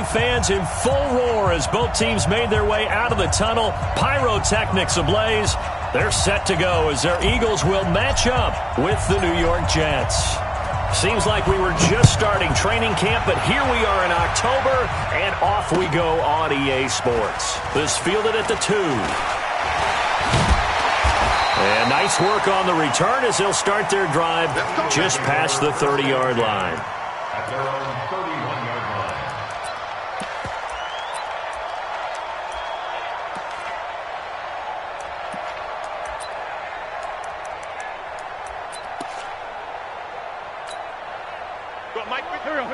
Fans in full roar as both teams made their way out of the tunnel. Pyrotechnics ablaze. They're set to go as their Eagles will match up with the New York Jets. Seems like we were just starting training camp, but here we are in October, and off we go on EA Sports. This fielded at the 2. And nice work on the return as they'll start their drive just past the 30-yard line. At their own 31-yard line.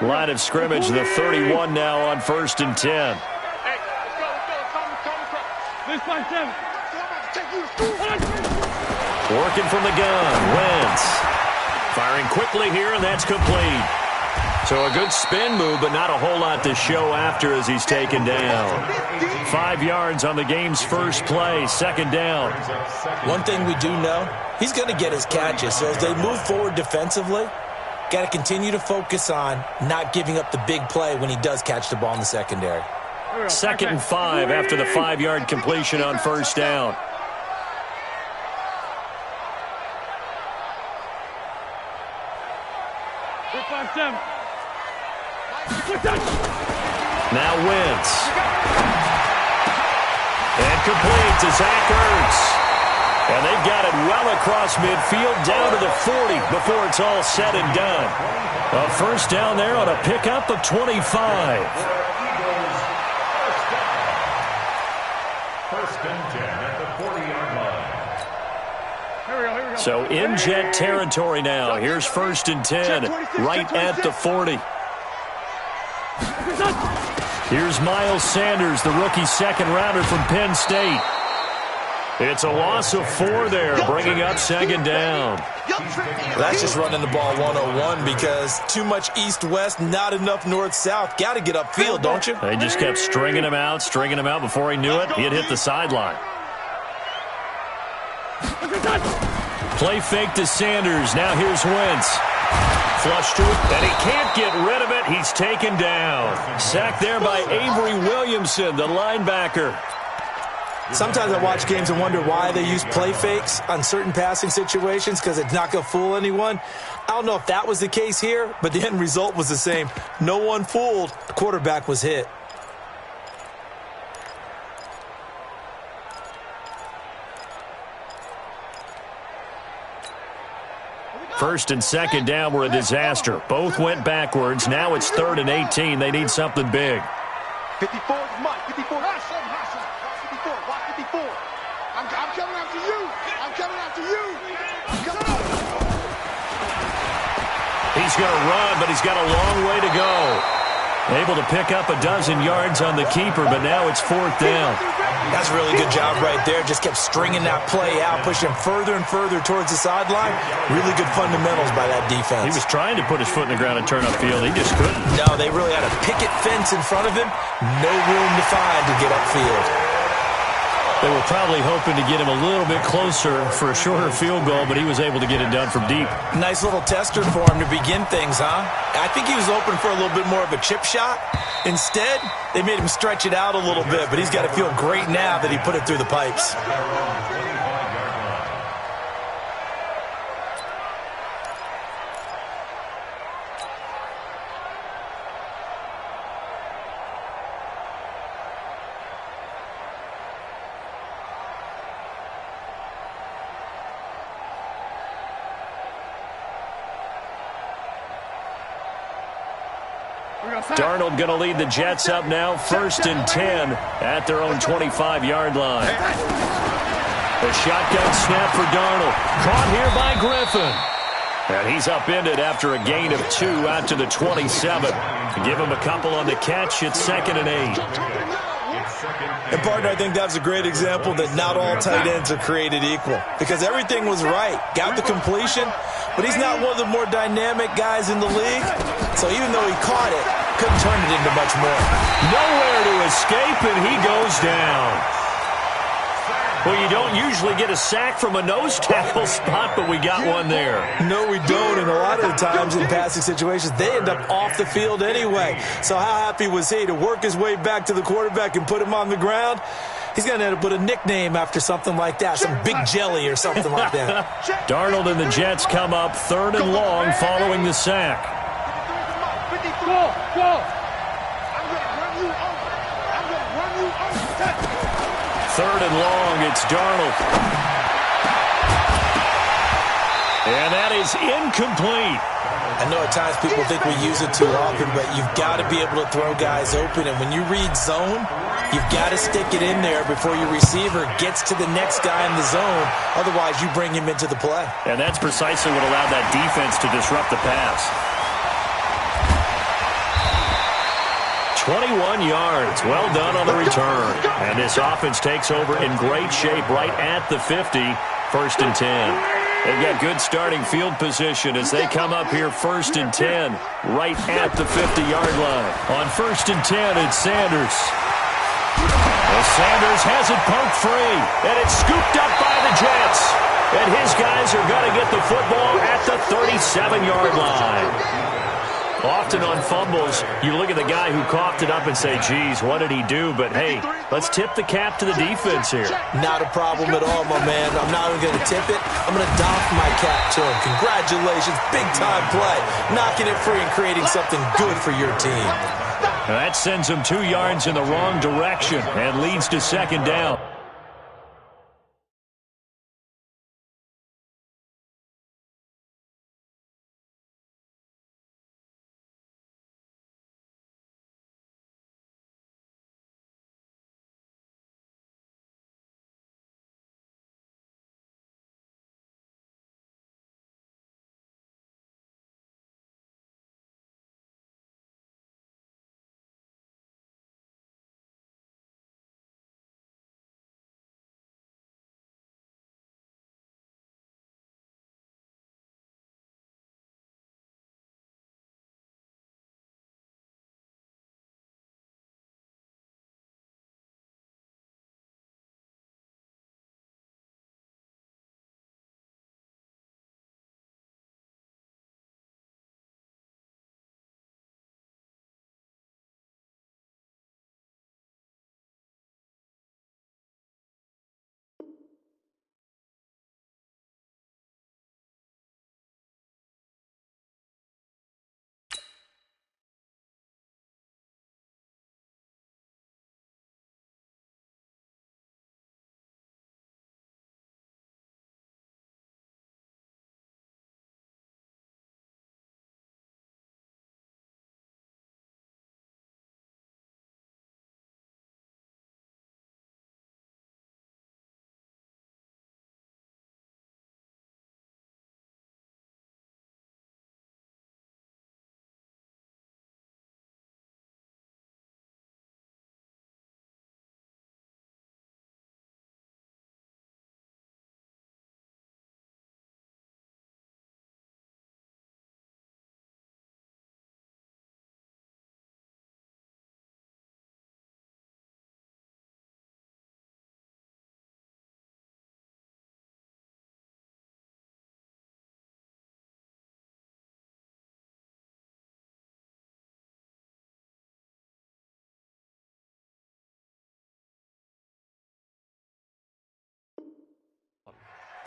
Line of scrimmage, the 31 now on 1st and 10. Working from the gun, Wentz. Firing quickly here, and that's complete. So a good spin move, but not a whole lot to show after as he's taken down. 5 yards on the game's first play, 2nd down. One thing we do know, he's going to get his catches. So as they move forward defensively, got to continue to focus on not giving up the big play when he does catch the ball in the secondary. 2nd and 5 after the 5-yard completion on 1st down. Now Wentz. And complete to Zach Ertz. And they've got it well across midfield down to the 40 before it's all said and done. A 1st down there on a pickup of 25. 1st and 10 at the 40-yard line. So in Jet territory now. Here's 1st and 10 right at the 40. Here's Miles Sanders, the rookie 2nd-rounder from Penn State. It's a loss of 4 there, bringing up 2nd down. That's just running the ball 101 because too much east-west, not enough north-south. Got to get upfield, don't you? They just kept stringing him out before he knew it. He had hit the sideline. Play fake to Sanders. Now here's Wentz. Flush to it, and he can't get rid of it. He's taken down. Sacked there by Avery Williamson, the linebacker. Sometimes I watch games and wonder why they use play fakes on certain passing situations because it's not going to fool anyone. I don't know if that was the case here, but the end result was the same. No one fooled. The quarterback was hit. First and 2nd down were a disaster. Both went backwards. Now it's 3rd and 18. They need something big. 54, Mike, 54. Watch 54, watch 54. I'm coming after you. I'm coming after you. I'm coming after you. He's going to run, but he's got a long way to go. Able to pick up a dozen yards on the keeper, but now it's 4th down. That's a really good job right there. Just kept stringing that play out, pushing him further and further towards the sideline. Really good fundamentals by that defense. He was trying to put his foot in the ground and turn upfield. He just couldn't. No, they really had a picket fence in front of him. No room to find to get upfield. They were probably hoping to get him a little bit closer for a shorter field goal, but he was able to get it done from deep. Nice little tester for him to begin things, huh? I think he was open for a little bit more of a chip shot. Instead, they made him stretch it out a little bit, but he's got to feel great now that he put it through the pipes. Darnold going to lead the Jets up now, 1st and 10 at their own 25-yard line. A shotgun snap for Darnold. Caught here by Griffin. And he's upended after a gain of 2 out to the 27. Give him a couple on the catch. It's 2nd and 8. And, partner, I think that was a great example that not all tight ends are created equal because everything was right. Got the completion, but he's not one of the more dynamic guys in the league. So even though he caught it, couldn't turn it into much more. Nowhere to escape, and he goes down. Well, you don't usually get a sack from a nose tackle spot, but we got one there. No, we don't, and a lot of the times in passing situations, they end up off the field anyway. So how happy was he to work his way back to the quarterback and put him on the ground? He's going to end up with a nickname after something like that, some Big Jelly or something like that. Darnold and the Jets come up 3rd and long following the sack. Third and long, it's Darnold. And that is incomplete. I know at times people think we use it too often, but you've got to be able to throw guys open. And when you read zone, you've got to stick it in there before your receiver gets to the next guy in the zone. Otherwise, you bring him into the play. And that's precisely what allowed that defense to disrupt the pass. 21 yards. Well done on the return. And this offense takes over in great shape right at the 50. 1st and 10. They've got good starting field position as they come up here 1st and 10 right at the 50-yard line. On 1st and 10, it's Sanders. Well, Sanders has it poked free, and it's scooped up by the Jets. And his guys are going to get the football at the 37-yard line. Often on fumbles, you look at the guy who coughed it up and say, geez, what did he do? But, hey, let's tip the cap to the defense here. Not a problem at all, my man. I'm not even going to tip it. I'm going to doff my cap to him. Congratulations. Big-time play. Knocking it free and creating something good for your team. That sends him 2 yards in the wrong direction and leads to 2nd down.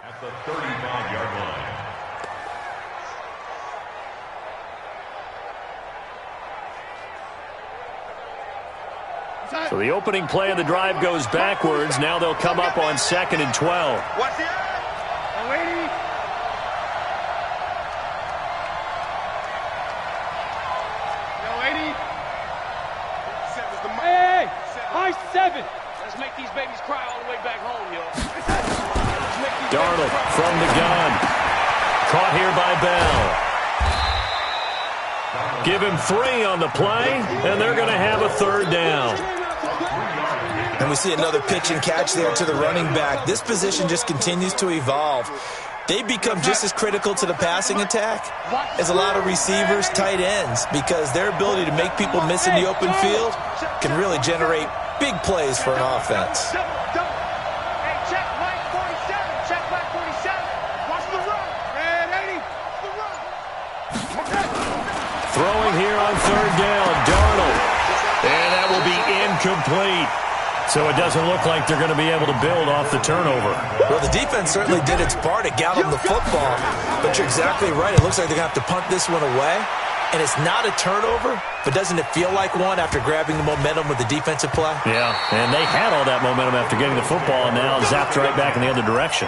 At the 35-yard line. So the opening play of the drive goes backwards. Now they'll come up on 2nd and 12. Watch the lady. Hey, high 7. Let's make these babies cry all the way back home, yo. Darnold from the gun. Caught here by Bell. Give him 3 on the play, and they're going to have a 3rd down. And we see another pitch and catch there to the running back. This position just continues to evolve. They become just as critical to the passing attack as a lot of receivers, tight ends, because their ability to make people miss in the open field can really generate big plays for an offense. Hey, check. here on third down. Darnold. And that will be incomplete. So it doesn't look like they're going to be able to build off the turnover. Well, the defense certainly did its part. It got them the football. But you're exactly right. It looks like they're going to have to punt this one away. And it's not a turnover, but doesn't it feel like one after grabbing the momentum with the defensive play? Yeah, and they had all that momentum after getting the football and now zapped right back in the other direction.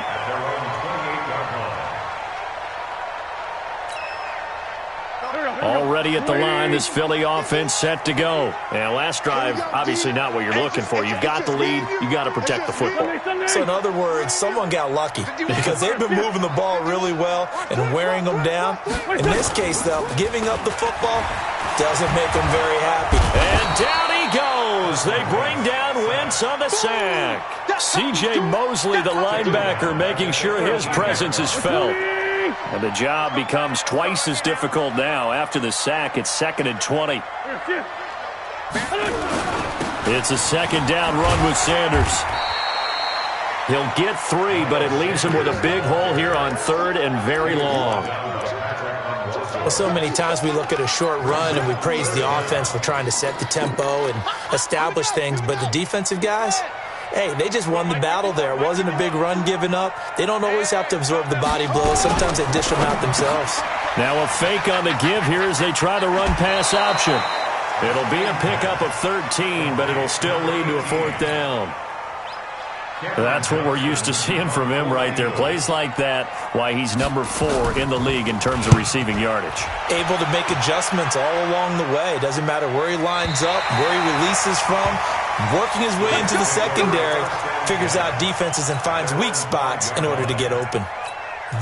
Already at the line, this Philly offense set to go. And last drive, obviously not what you're looking for. You've got the lead. You've got to protect the football. So in other words, someone got lucky because they've been moving the ball really well and wearing them down. In this case, though, giving up the football doesn't make them very happy. And down he goes. They bring down Wentz on the sack. C.J. Mosley, the linebacker, making sure his presence is felt. And the job becomes twice as difficult now. After the sack, it's 2nd and 20. It's a second down run with Sanders. He'll get 3, but it leaves him with a big hole here on 3rd and very long. Well, so many times we look at a short run and we praise the offense for trying to set the tempo and establish things, but the defensive guys, hey, they just won the battle there. It wasn't a big run given up. They don't always have to absorb the body blows. Sometimes they dish them out themselves. Now a fake on the give here as they try the run-pass option. It'll be a pickup of 13, but it'll still lead to a 4th down. That's what we're used to seeing from him right there. Plays like that, why he's number 4 in the league in terms of receiving yardage. Able to make adjustments all along the way. Doesn't matter where he lines up, where he releases from. Working his way into the secondary, figures out defenses and finds weak spots in order to get open.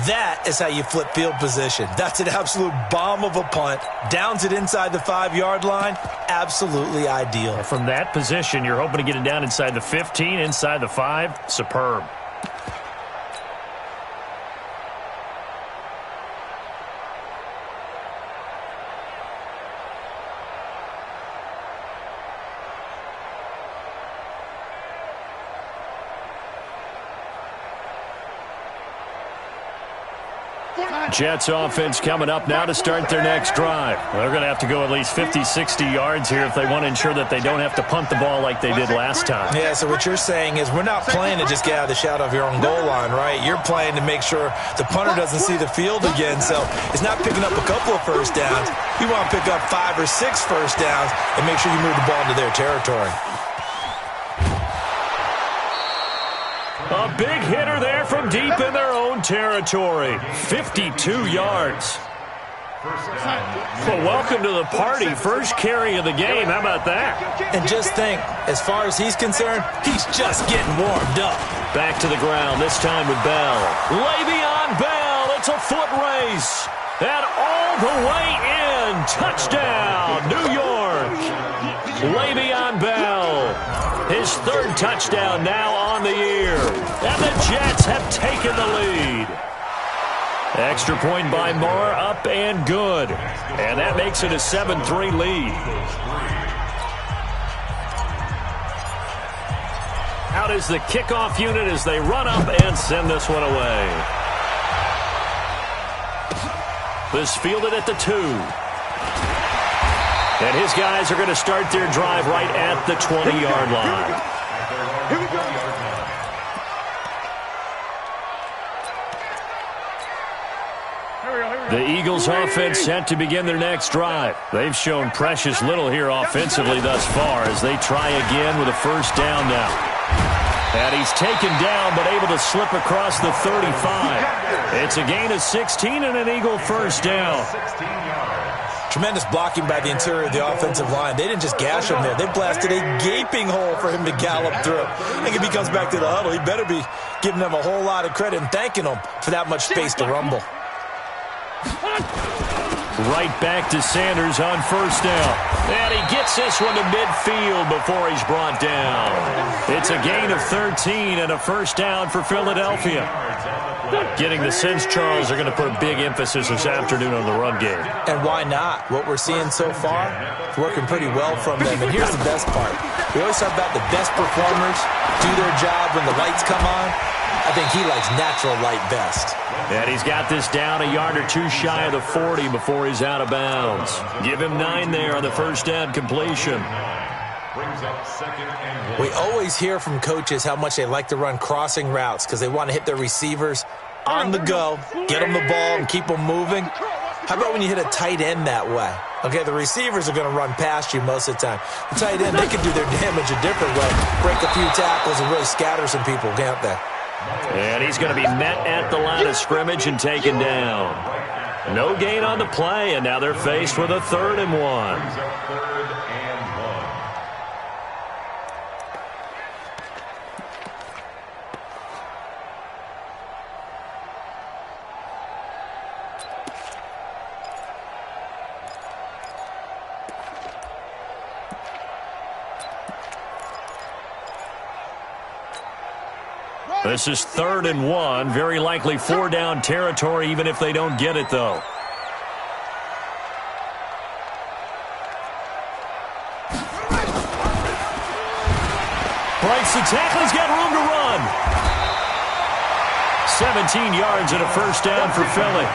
That is how you flip field position. That's an absolute bomb of a punt. Downs it inside the 5-yard line. Absolutely ideal. From that position, you're hoping to get it down inside the 15, inside the 5. Superb. Jets offense coming up now to start their next drive. They're going to have to go at least 50, 60 yards here if they want to ensure that they don't have to punt the ball like they did last time. Yeah, so what you're saying is we're not playing to just get out of the shadow of your own goal line, right? You're playing to make sure the punter doesn't see the field again. So it's not picking up a couple of first downs. You want to pick up 5 or 6 first downs and make sure you move the ball into their territory. A big hitter there from deep in their own territory. 52 yards. Well, welcome to the party. First carry of the game. How about that? And just think, as far as he's concerned, he's just getting warmed up. Back to the ground, this time with Bell. Le'Veon Bell, it's a foot race. And all the way in. Touchdown, New York. Le'Veon Bell. His 3rd touchdown now on the year. And the Jets have taken the lead. Extra point by Moore, up and good. And that makes it a 7-3 lead. Out is the kickoff unit as they run up and send this one away. This fielded at the 2. And his guys are going to start their drive right at the 20-yard line. Here we go. The Eagles offense set to begin their next drive. They've shown precious little here offensively thus far as they try again with a first down now. And he's taken down but able to slip across the 35. It's a gain of 16 and an Eagle first down. Tremendous blocking by the interior of the offensive line. They didn't just gash him there. They blasted a gaping hole for him to gallop through. I think if he comes back to the huddle, he better be giving them a whole lot of credit and thanking them for that much space to rumble. Right back to Sanders on first down. And he gets this one to midfield before he's brought down. It's a gain of 13 and a first down for Philadelphia. Getting the sense, Charles, are going to put a big emphasis this afternoon on the run game. And why not? What we're seeing so far is working pretty well from them. And here's the best part. We always talk about the best performers do their job when the lights come on. I think he likes natural light best. And he's got this down a yard or two shy of the 40 before he's out of bounds. Give him 9 there on the first down completion. We always hear from coaches how much they like to run crossing routes because they want to hit their receivers on the go, get them the ball, and keep them moving. How about when you hit a tight end that way? Okay, the receivers are going to run past you most of the time. The tight end, they can do their damage a different way, break a few tackles and really scatter some people, can't they? And he's going to be met at the line of scrimmage and taken down. No gain on the play, and now they're faced with a 3rd and 1. This is 3rd and 1. Very likely 4-down territory, even if they don't get it, though. Breaks the tackle. He's got room to run. 17 yards and a first down for Philly.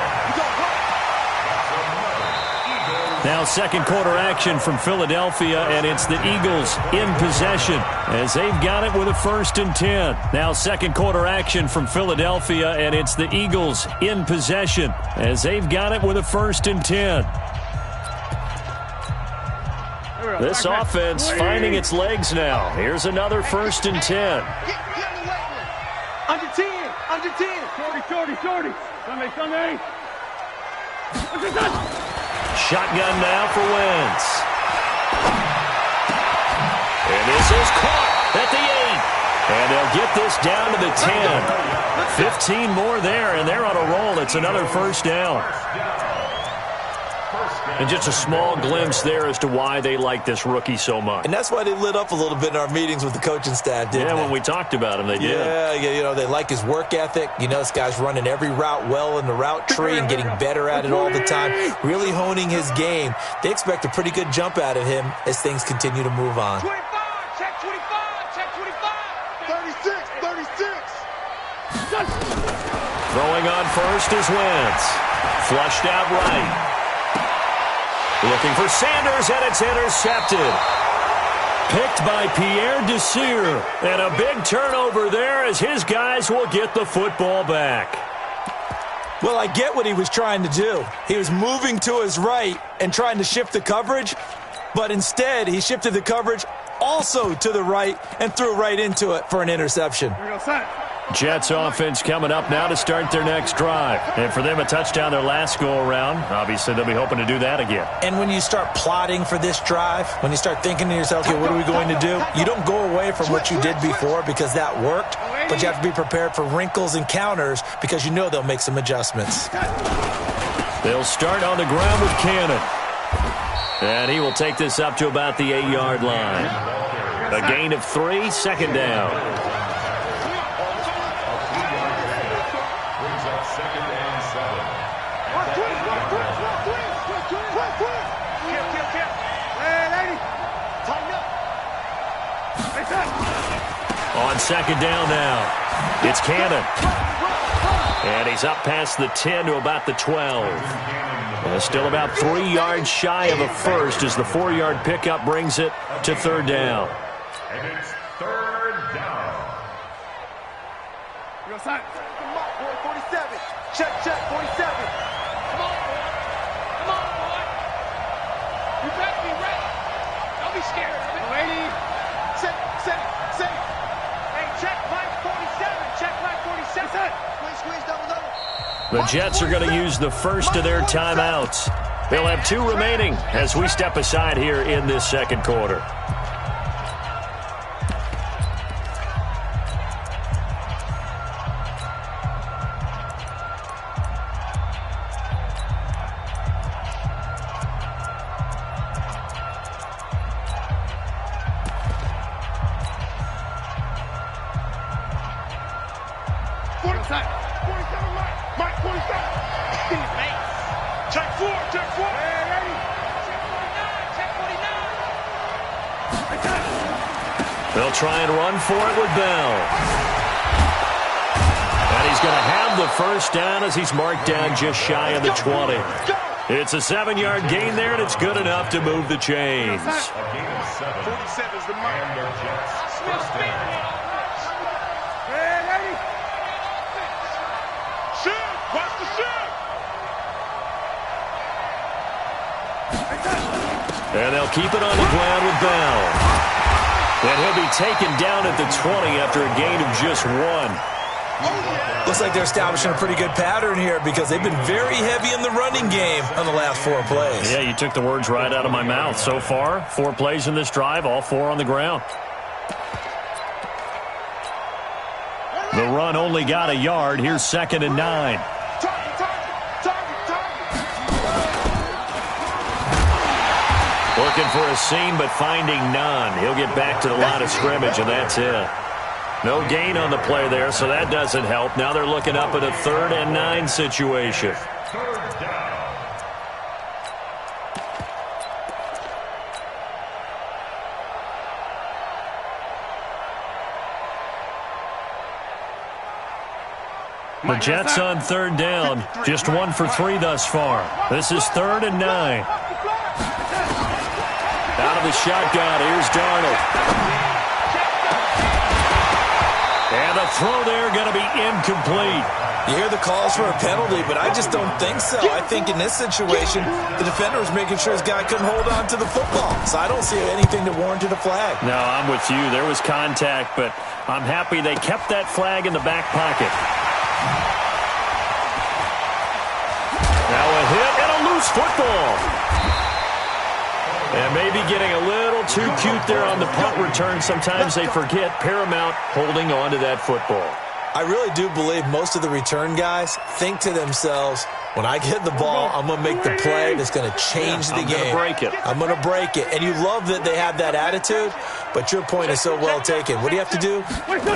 Now second quarter action from Philadelphia, and it's the Eagles in possession as they've got it with a 1st and 10. Now second quarter action from Philadelphia, and it's the Eagles in possession as they've got it with a 1st and 10. This offense finding its legs now. Here's another 1st and 10. Under 10, under 10. Shorty. Sunday. Shotgun now for Wentz. And this is caught at the 8. And they'll get this down to the 10. 15 more there, and they're on a roll. It's another first down. And just a small glimpse there as to why they like this rookie so much. And that's why they lit up a little bit in our meetings with the coaching staff, didn't they? Yeah, when we talked about him, they did. Yeah, you know, they like his work ethic. You know, this guy's running every route well in the route tree and getting better at it all the time, really honing his game. They expect a pretty good jump out of him as things continue to move on. 25, check 25, check 25. 36. Throwing on first is Wentz. Flushed out right. Looking for Sanders, and it's intercepted. Picked by Pierre Desir. And a big turnover there as his guys will get the football back. Well, I get what he was trying to do. He was moving to his right and trying to shift the coverage, but instead he shifted the coverage also to the right and threw right into it for an interception. Jets offense coming up now to start their next drive. And for them, a touchdown their last go-around. Obviously, they'll be hoping to do that again. And when you start plotting for this drive, when you start thinking to yourself, okay, what are we going to do? You don't go away from what you did before because that worked, but you have to be prepared for wrinkles and counters because you know they'll make some adjustments. They'll start on the ground with Cannon. And he will take this up to about the 8-yard line. A gain of 3, second down. On second down now, it's Cannon. And he's up past the 10 to about the 12. And still about 3 yards shy of a first as the 4-yard pickup brings it to third down. And it's third down. Come on, boy, 47. Check, 47. Come on, boy. Come on, boy. You better be ready. Don't be scared of it. Ready. Sit. Hey, check line 47. Check line 47. Squeeze, double. The Jets are going to use the first of their timeouts. They'll have 2 remaining as we step aside here in this second quarter. They'll try and run for it with Bell. And he's going to have the first down as he's marked down just shy of the 20. It's a 7-yard gain there, and it's good enough to move the chains. A gain of 7. 47 is the mark. And the Jets first down. Hey, ready? Shoot! Watch the shoot! And they'll keep it on the ground with Bell. And he'll be taken down at the 20 after a gain of just 1. Looks like they're establishing a pretty good pattern here because they've been very heavy in the running game on the last 4 plays. Yeah, you took the words right out of my mouth. So far, 4 plays in this drive, all 4 on the ground. The run only got a yard. Here's 2nd and 9. Looking for a seam, but finding none. He'll get back to the line of scrimmage, and that's it. No gain on the play there, so that doesn't help. Now they're looking up at a 3rd and 9 situation. 3rd down. The Jets on 3rd down. Just 1 for 3 thus far. This is 3rd and 9. Out of the shotgun, here's Darnold. And the throw there going to be incomplete. You hear the calls for a penalty, but I just don't think so. I think in this situation, the defender was making sure his guy couldn't hold on to the football. So I don't see anything that warranted a flag. No, I'm with you. There was contact, but I'm happy they kept that flag in the back pocket. Now a hit and a loose football. And maybe getting a little too cute there on the punt return. Sometimes they forget Paramount holding on to that football. I really do believe most of the return guys think to themselves, when I get the ball, I'm going to make the play that's going to change the game. I'm going to break it. I'm going to break it. And you love that they have that attitude, but your point is so well taken. What do you have to do?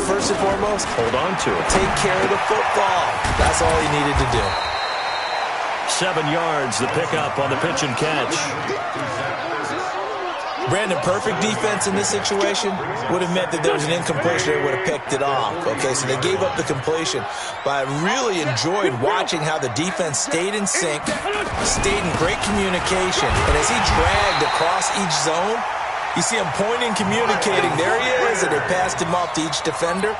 First and foremost, hold on to it. Take care of the football. That's all he needed to do. 7 yards, the pickup on the pitch and catch. Brandon, perfect defense in this situation would have meant that there was an incompletion. They would have picked it off. Okay, so they gave up the completion. But I really enjoyed watching how the defense stayed in sync, stayed in great communication. And as he dragged across each zone, you see him pointing, communicating. There he is, and they passed him off to each defender.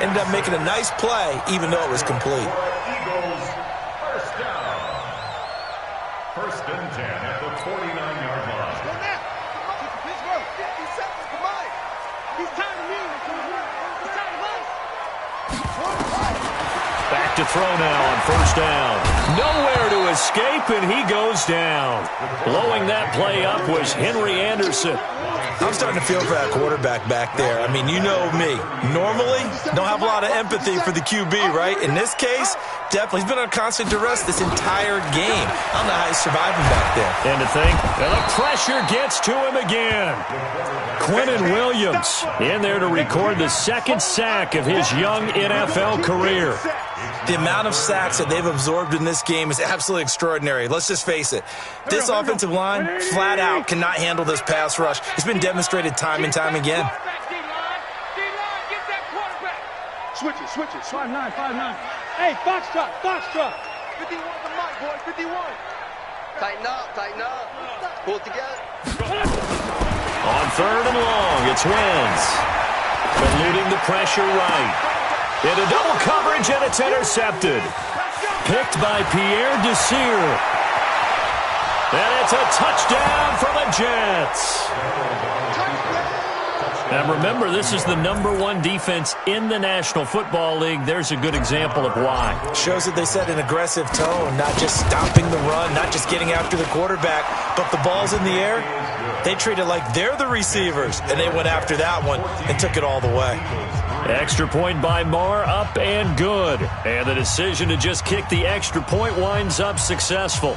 Ended up making a nice play, even though it was complete. Eagles first down. 1st and 10 at the 49-yard line. Back to throw now on 1st down. Nowhere to escape, and he goes down. Blowing that play up was Henry Anderson. I'm starting to feel for that quarterback back there. I mean, you know me. Normally, don't have a lot of empathy for the QB, right? In this case, definitely. He's been on constant duress this entire game. I don't know how he's surviving back there. And to think, the pressure gets to him again. Quinnen Williams in there to record the 2nd sack of his young NFL career. The amount of sacks that they've absorbed in this game is absolutely extraordinary. Let's just face it. This offensive line, flat out, cannot handle this pass rush. It's been demonstrated time and time again. Switch it. 5-9. Hey, Foxtrot. 51 the mic, boy. 51. Tighten up. Pull it together. On 3rd and long, it's Wentz. Eluding the pressure right. Into double coverage, and it's intercepted. Picked by Pierre Desir. And it's a touchdown for the Jets. And remember, this is the #1 defense in the National Football League. There's a good example of why. Shows that they set an aggressive tone, not just stopping the run, not just getting after the quarterback, but the ball's in the air. They treat it like they're the receivers, and they went after that one and took it all the way. Extra point by Marr, up and good. And the decision to just kick the extra point winds up successful.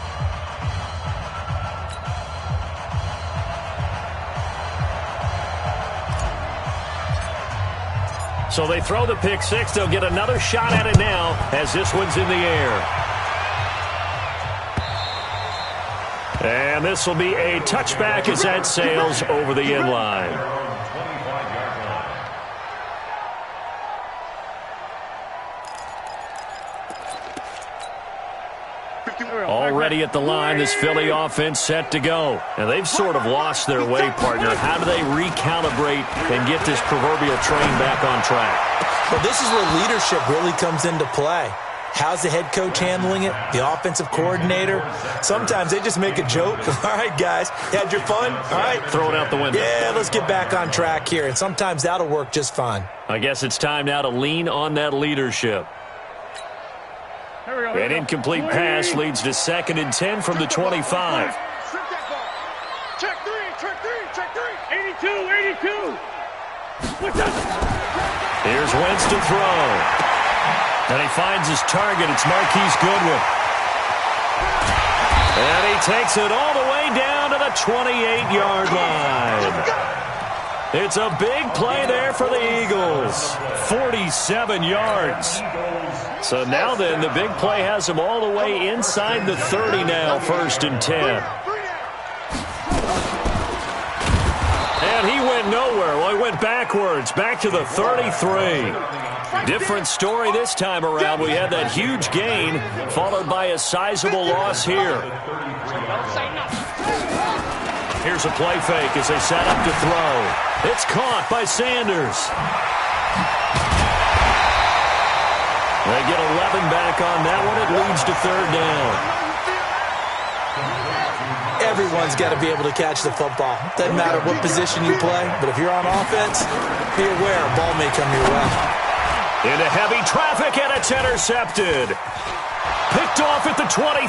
So they throw the pick six. They'll get another shot at it now as this one's in the air. And this will be a touchback as that sails over the end line. ready at the line. This Philly offense set to go. And they've sort of lost their way, partner. How do they recalibrate and get this proverbial train back on track? Well, this is where leadership really comes into play. How's the head coach handling it? The offensive coordinator? Sometimes they just make a joke. All right, guys, had your fun? All right. Throw it out the window. Yeah, let's get back on track here. And sometimes that'll work just fine. I guess it's time now to lean on that leadership. An incomplete pass leads to 2nd and 10 from the 25. Check three. 82. What's up? Here's Wentz to throw. And he finds his target. It's Marquise Goodwin. And he takes it all the way down to the 28-yard line. It's a big play there for the Eagles. 47 yards. So now then, the big play has him all the way inside the 30 now, 1st and 10. And he went nowhere. Well, he went backwards, back to the 33. Different story this time around. We had that huge gain, followed by a sizable loss here. Here's a play fake as they set up to throw. It's caught by Sanders. They get 11 back on that one. It leads to 3rd down. Everyone's got to be able to catch the football. Doesn't matter what position you play, but if you're on offense, be aware a ball may come your way. Into heavy traffic, and it's intercepted. Picked off at the 23,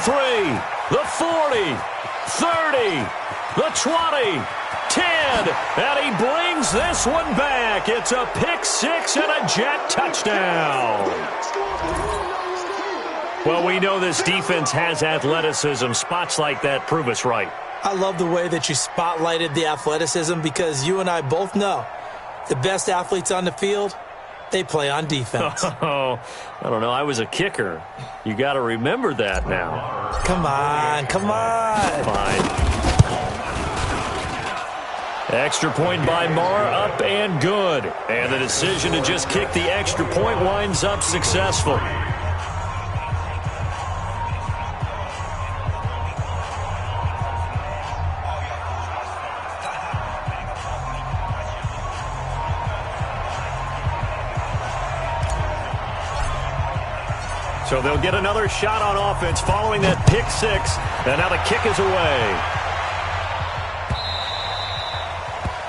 the 40, 30, the 20, 10, and he brings this one back. It's a pick 6 and a Jet touchdown. Well, we know this defense has athleticism. Spots like that prove us right. I love the way that you spotlighted the athleticism because you and I both know the best athletes on the field, they play on defense. Oh, I don't know. I was a kicker. You got to remember that now. Come on. Fine. Extra point by Marr, up and good. And the decision to just kick the extra point winds up successful. So they'll get another shot on offense following that pick 6. And now the kick is away.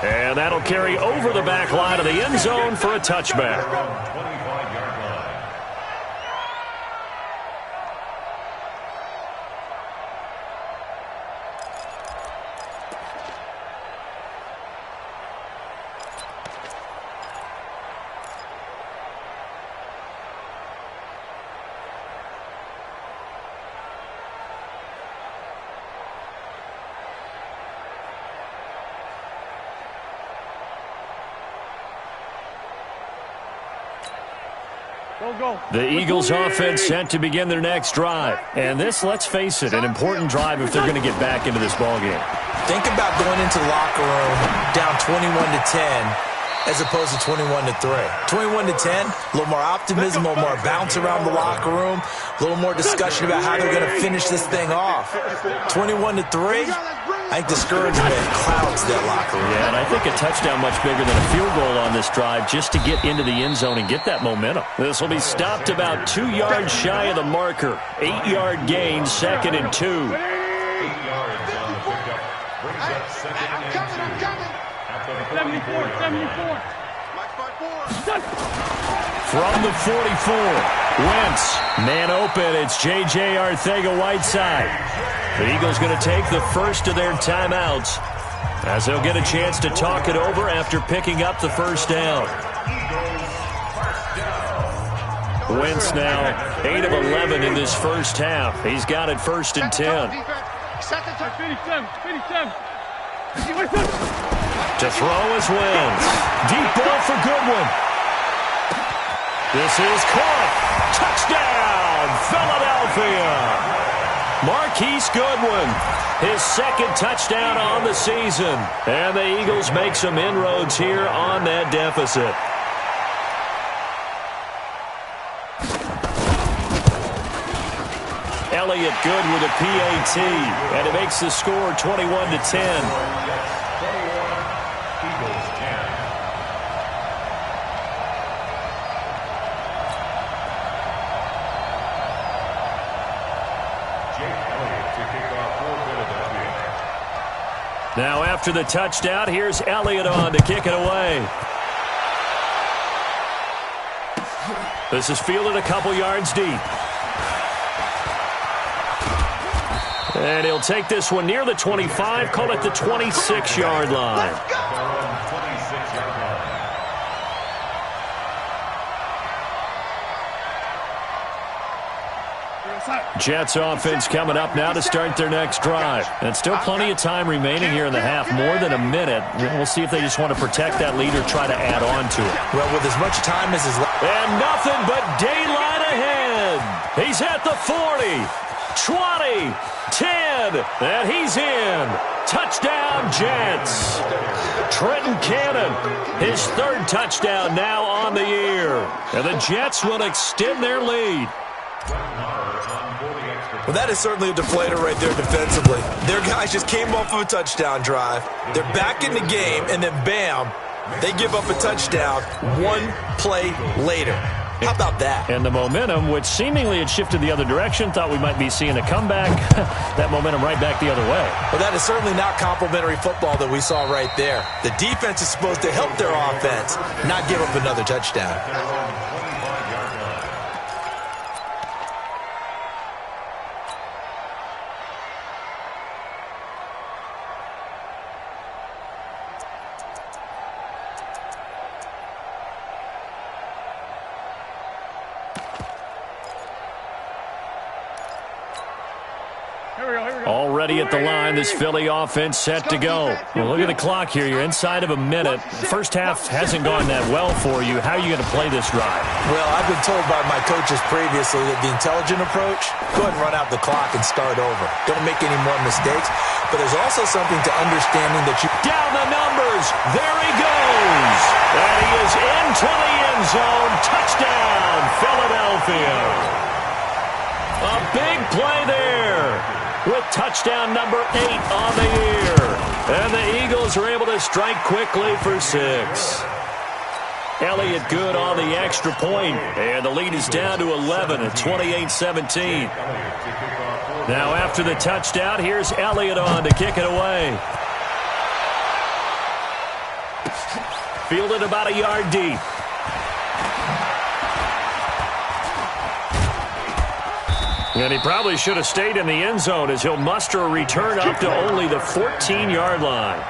And that'll carry over the back line of the end zone for a touchback. 25-yard line. The Eagles offense set to begin their next drive. And this, let's face it, an important drive if they're going to get back into this ballgame. Think about going into the locker room down 21-10 as opposed to 21-3. 21-10, a little more optimism, a little more bounce around the locker room, a little more discussion about how they're going to finish this thing off. 21-3, I think discouragement clouds that locker room. Yeah, and I think a touchdown much bigger than a field goal on this drive just to get into the end zone and get that momentum. This will be stopped about 2 yards shy of the marker. 8-yard gain, 2nd and 2. 8 yards on the pickup. Brings up 2nd and 2. At the 74. From the 44, Wentz, man open. It's J.J. Arcega-Whiteside. The Eagles going to take the first of their timeouts as they'll get a chance to talk it over after picking up the first down. Wentz now 8 of 11 in this first half. He's got it 1st and 10. To throw is Wentz. Deep ball for Goodwin. This is caught. Touchdown, Philadelphia. Marquise Goodwin, his 2nd touchdown on the season. And the Eagles make some inroads here on that deficit. Elliott Good with a PAT, and it makes the score 21-10. Now after the touchdown, here's Elliott on to kick it away. This is fielded a couple yards deep. And he'll take this one near the 25, call it the 26-yard line. Jets offense coming up now to start their next drive. And still plenty of time remaining here in the half, more than a minute. We'll see if they just want to protect that lead or try to add on to it. Well, with as much time as is left. And nothing but daylight ahead. He's at the 40, 20, 10, and he's in. Touchdown, Jets. Trenton Cannon, his third touchdown now on the year. And the Jets will extend their lead. Well, that is certainly a deflator right there defensively. Their guys just came off of a touchdown drive. They're back in the game, and then bam, they give up a touchdown one play later. How about that? And the momentum, which seemingly had shifted the other direction, thought we might be seeing a comeback. That momentum right back the other way. Well, that is certainly not complimentary football that we saw right there. The defense is supposed to help their offense, not give up another touchdown. Already at the line, this Philly offense set to go. Well, look at the clock here. You're inside of a minute. First half hasn't gone that well for you. How are you going to play this drive? Well, I've been told by my coaches previously that the intelligent approach, go ahead and run out the clock and start over. Don't make any more mistakes. But there's also something to understanding that you... Down the numbers. There he goes. And he is into the end zone. Touchdown, Philadelphia. A big play there, with touchdown number 8 on the year. And the Eagles are able to strike quickly for 6. Elliott Good on the extra point, and the lead is down to 11 at 28-17. Now after the touchdown, here's Elliott on to kick it away. Fielded about a yard deep. And he probably should have stayed in the end zone as he'll muster a return up to only the 14-yard line.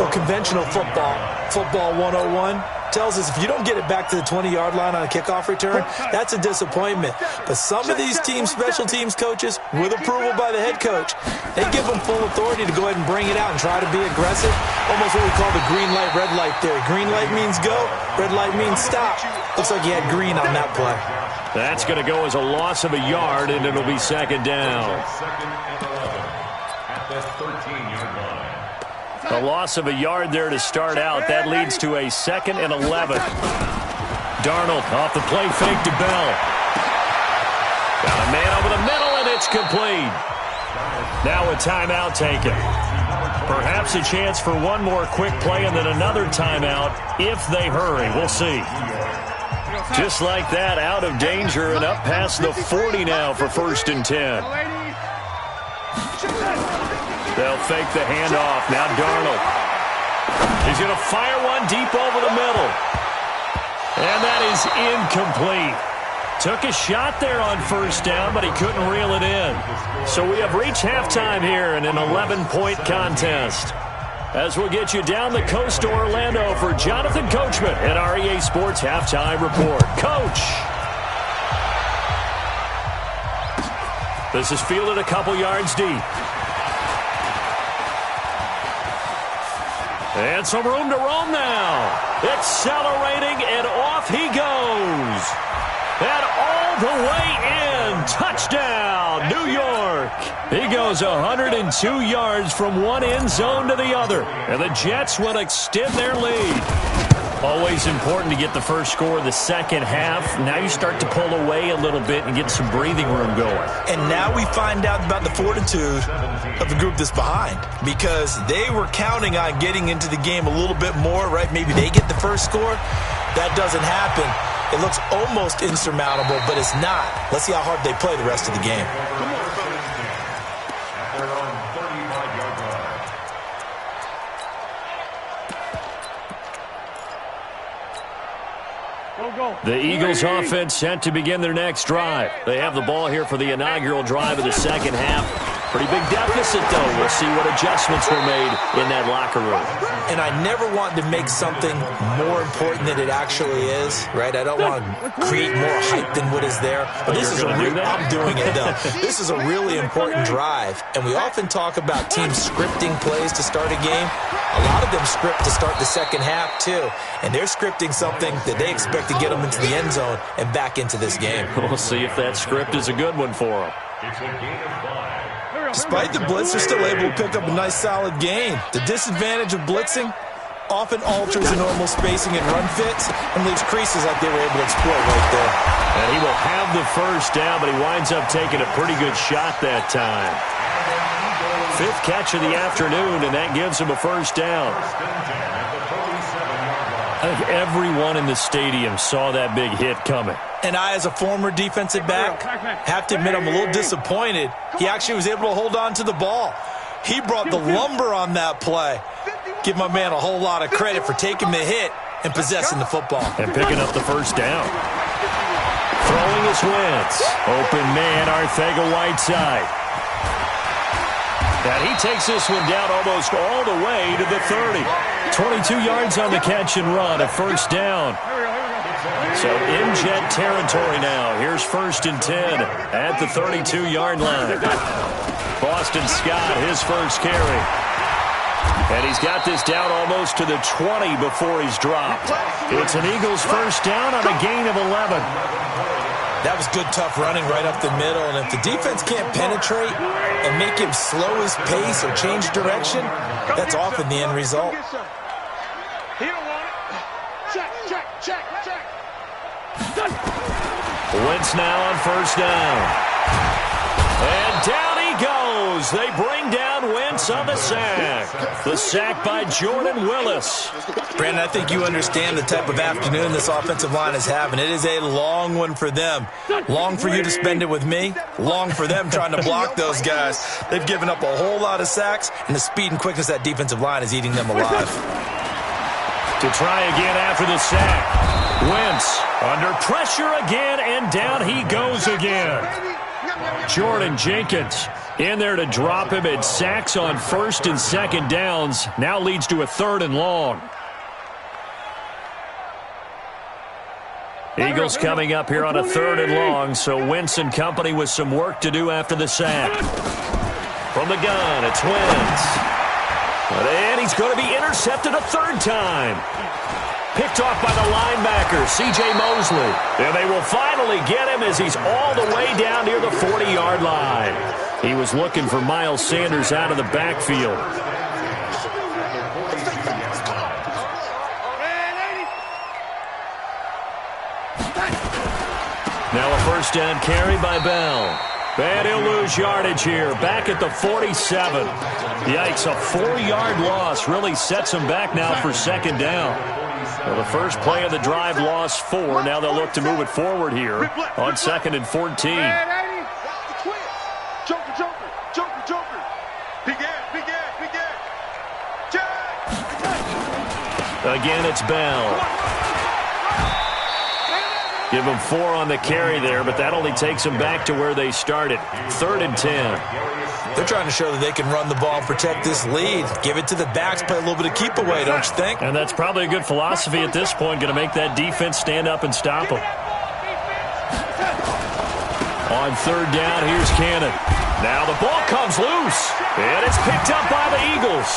Well, conventional football 101, tells us if you don't get it back to the 20-yard line on a kickoff return, that's a disappointment. But some of these special teams coaches, with approval by the head coach, they give them full authority to go ahead and bring it out and try to be aggressive. Almost what we call the green light, red light theory. Green light means go, red light means stop. Looks like he had green on that play. That's going to go as a loss of a yard, and it'll be second down. A loss of a yard there to start out. That leads to a 2nd and 11. Darnold off the play fake to Bell. Got a man over the middle, and it's complete. Now a timeout taken. Perhaps a chance for one more quick play and then another timeout if they hurry. We'll see. Just like that, out of danger and up past the 40 now for 1st and 10. They'll fake the handoff. Now Darnold. He's going to fire one deep over the middle. And that is incomplete. Took a shot there on 1st down, but he couldn't reel it in. So we have reached halftime here in an 11-point contest. As we'll get you down the coast to Orlando for Jonathan Coachman at our EA Sports Halftime Report. Coach! This is fielded a couple yards deep. And some room to roam now. Accelerating, and off he goes. And all the way in. Touchdown, New York. He goes 102 yards from one end zone to the other. And the Jets will extend their lead. Always important to get the first score of the second half. Now you start to pull away a little bit and get some breathing room going. And now we find out about the fortitude of the group that's behind, because they were counting on getting into the game a little bit more, right? Maybe they get the first score. That doesn't happen. It looks almost insurmountable, but it's not. Let's see how hard they play the rest of the game. The Eagles offense set to begin their next drive. They have the ball here for the inaugural drive of the second half. Pretty big deficit, though. We'll see what adjustments were made in that locker room. And I never want to make something more important than it actually is, right? I don't want to create more hype than what is there. But this is I'm doing it, though. This is a really important drive. And we often talk about teams scripting plays to start a game. A lot of them script to start the second half, too. And they're scripting something that they expect to get them into the end zone and back into this game. We'll see if that script is a good one for them. It's a game of 5. Despite the blitz, they're still able to pick up a nice, solid gain. The disadvantage of blitzing often alters the normal spacing and run fits and leaves creases like they were able to exploit right there. And he will have the first down, but he winds up taking a pretty good shot that time. 5th catch of the afternoon, and that gives him a first down. I think everyone in the stadium saw that big hit coming. And I, as a former defensive back, have to admit I'm a little disappointed. He actually was able to hold on to the ball. He brought the lumber on that play. Give my man a whole lot of credit for taking the hit and possessing the football. And picking up the first down. Throwing his Wentz. Open man, Arcega-Whiteside. And he takes this one down almost all the way to the 30. 22 yards on the catch and run, a first down. So in Jet territory now. Here's 1st and 10 at the 32-yard line. Boston Scott, his first carry. And he's got this down almost to the 20 before he's dropped. It's an Eagles first down on a gain of 11. That was good, tough running right up the middle. And if the defense can't penetrate and make him slow his pace or change direction, that's often the end result. He don't want it. Check. Wentz now on first down. And down he goes. They bring down Wentz on the sack. The sack by Jordan Willis. Brandon, I think you understand the type of afternoon this offensive line is having. It is a long one for them. Long for you to spend it with me. Long for them trying to block those guys. They've given up a whole lot of sacks, and the speed and quickness of that defensive line is eating them alive. To try again after the sack. Wentz under pressure again, and down he goes again. Jordan Jenkins in there to drop him, and sacks on 1st and 2nd downs. Now leads to a 3rd and long. Eagles coming up here on a 3rd and long, so Wentz and company with some work to do after the sack. From the gun, it's Wentz. And he's going to be intercepted a 3rd time. Picked off by the linebacker, C.J. Mosley. And they will finally get him as he's all the way down near the 40-yard line. He was looking for Miles Sanders out of the backfield. Now a first down carry by Bell. And he'll lose yardage here, back at the 47. Yikes, a 4-yard loss really sets him back now for 2nd down. Well, the first play of the drive lost 4. Now they'll look to move it forward here on 2nd and 14. Joker. Begin. Again, it's Bell. Give him 4 on the carry there, but that only takes them back to where they started. 3rd and 10. They're trying to show that they can run the ball and protect this lead. Give it to the backs, play a little bit of keep away, don't you think? And that's probably a good philosophy at this point, going to make that defense stand up and stop them. On 3rd down, here's Cannon. Now the ball comes loose, and it's picked up by the Eagles.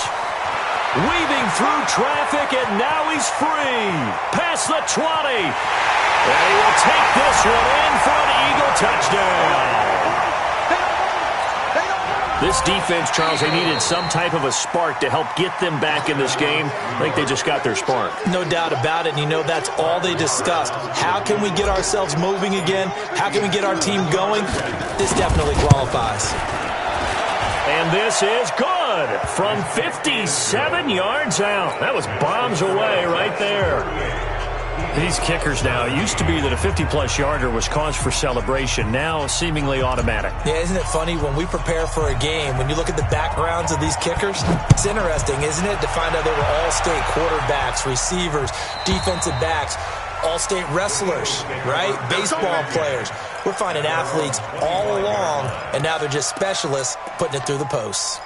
Weaving through traffic, and now he's free. Past the 20. And he will take this one in for an Eagle touchdown. This defense, Charles, they needed some type of a spark to help get them back in this game. I think they just got their spark. No doubt about it, and you know that's all they discussed. How can we get ourselves moving again? How can we get our team going? This definitely qualifies. And this is good from 57 yards out. That was bombs away right there. These kickers now, it used to be that a 50-plus yarder was cause for celebration. Now seemingly automatic. Yeah, isn't it funny when we prepare for a game, when you look at the backgrounds of these kickers, it's interesting, isn't it, to find out they were all-state quarterbacks, receivers, defensive backs, all-state wrestlers, right? Baseball players. We're finding athletes all along, and now they're just specialists putting it through the posts.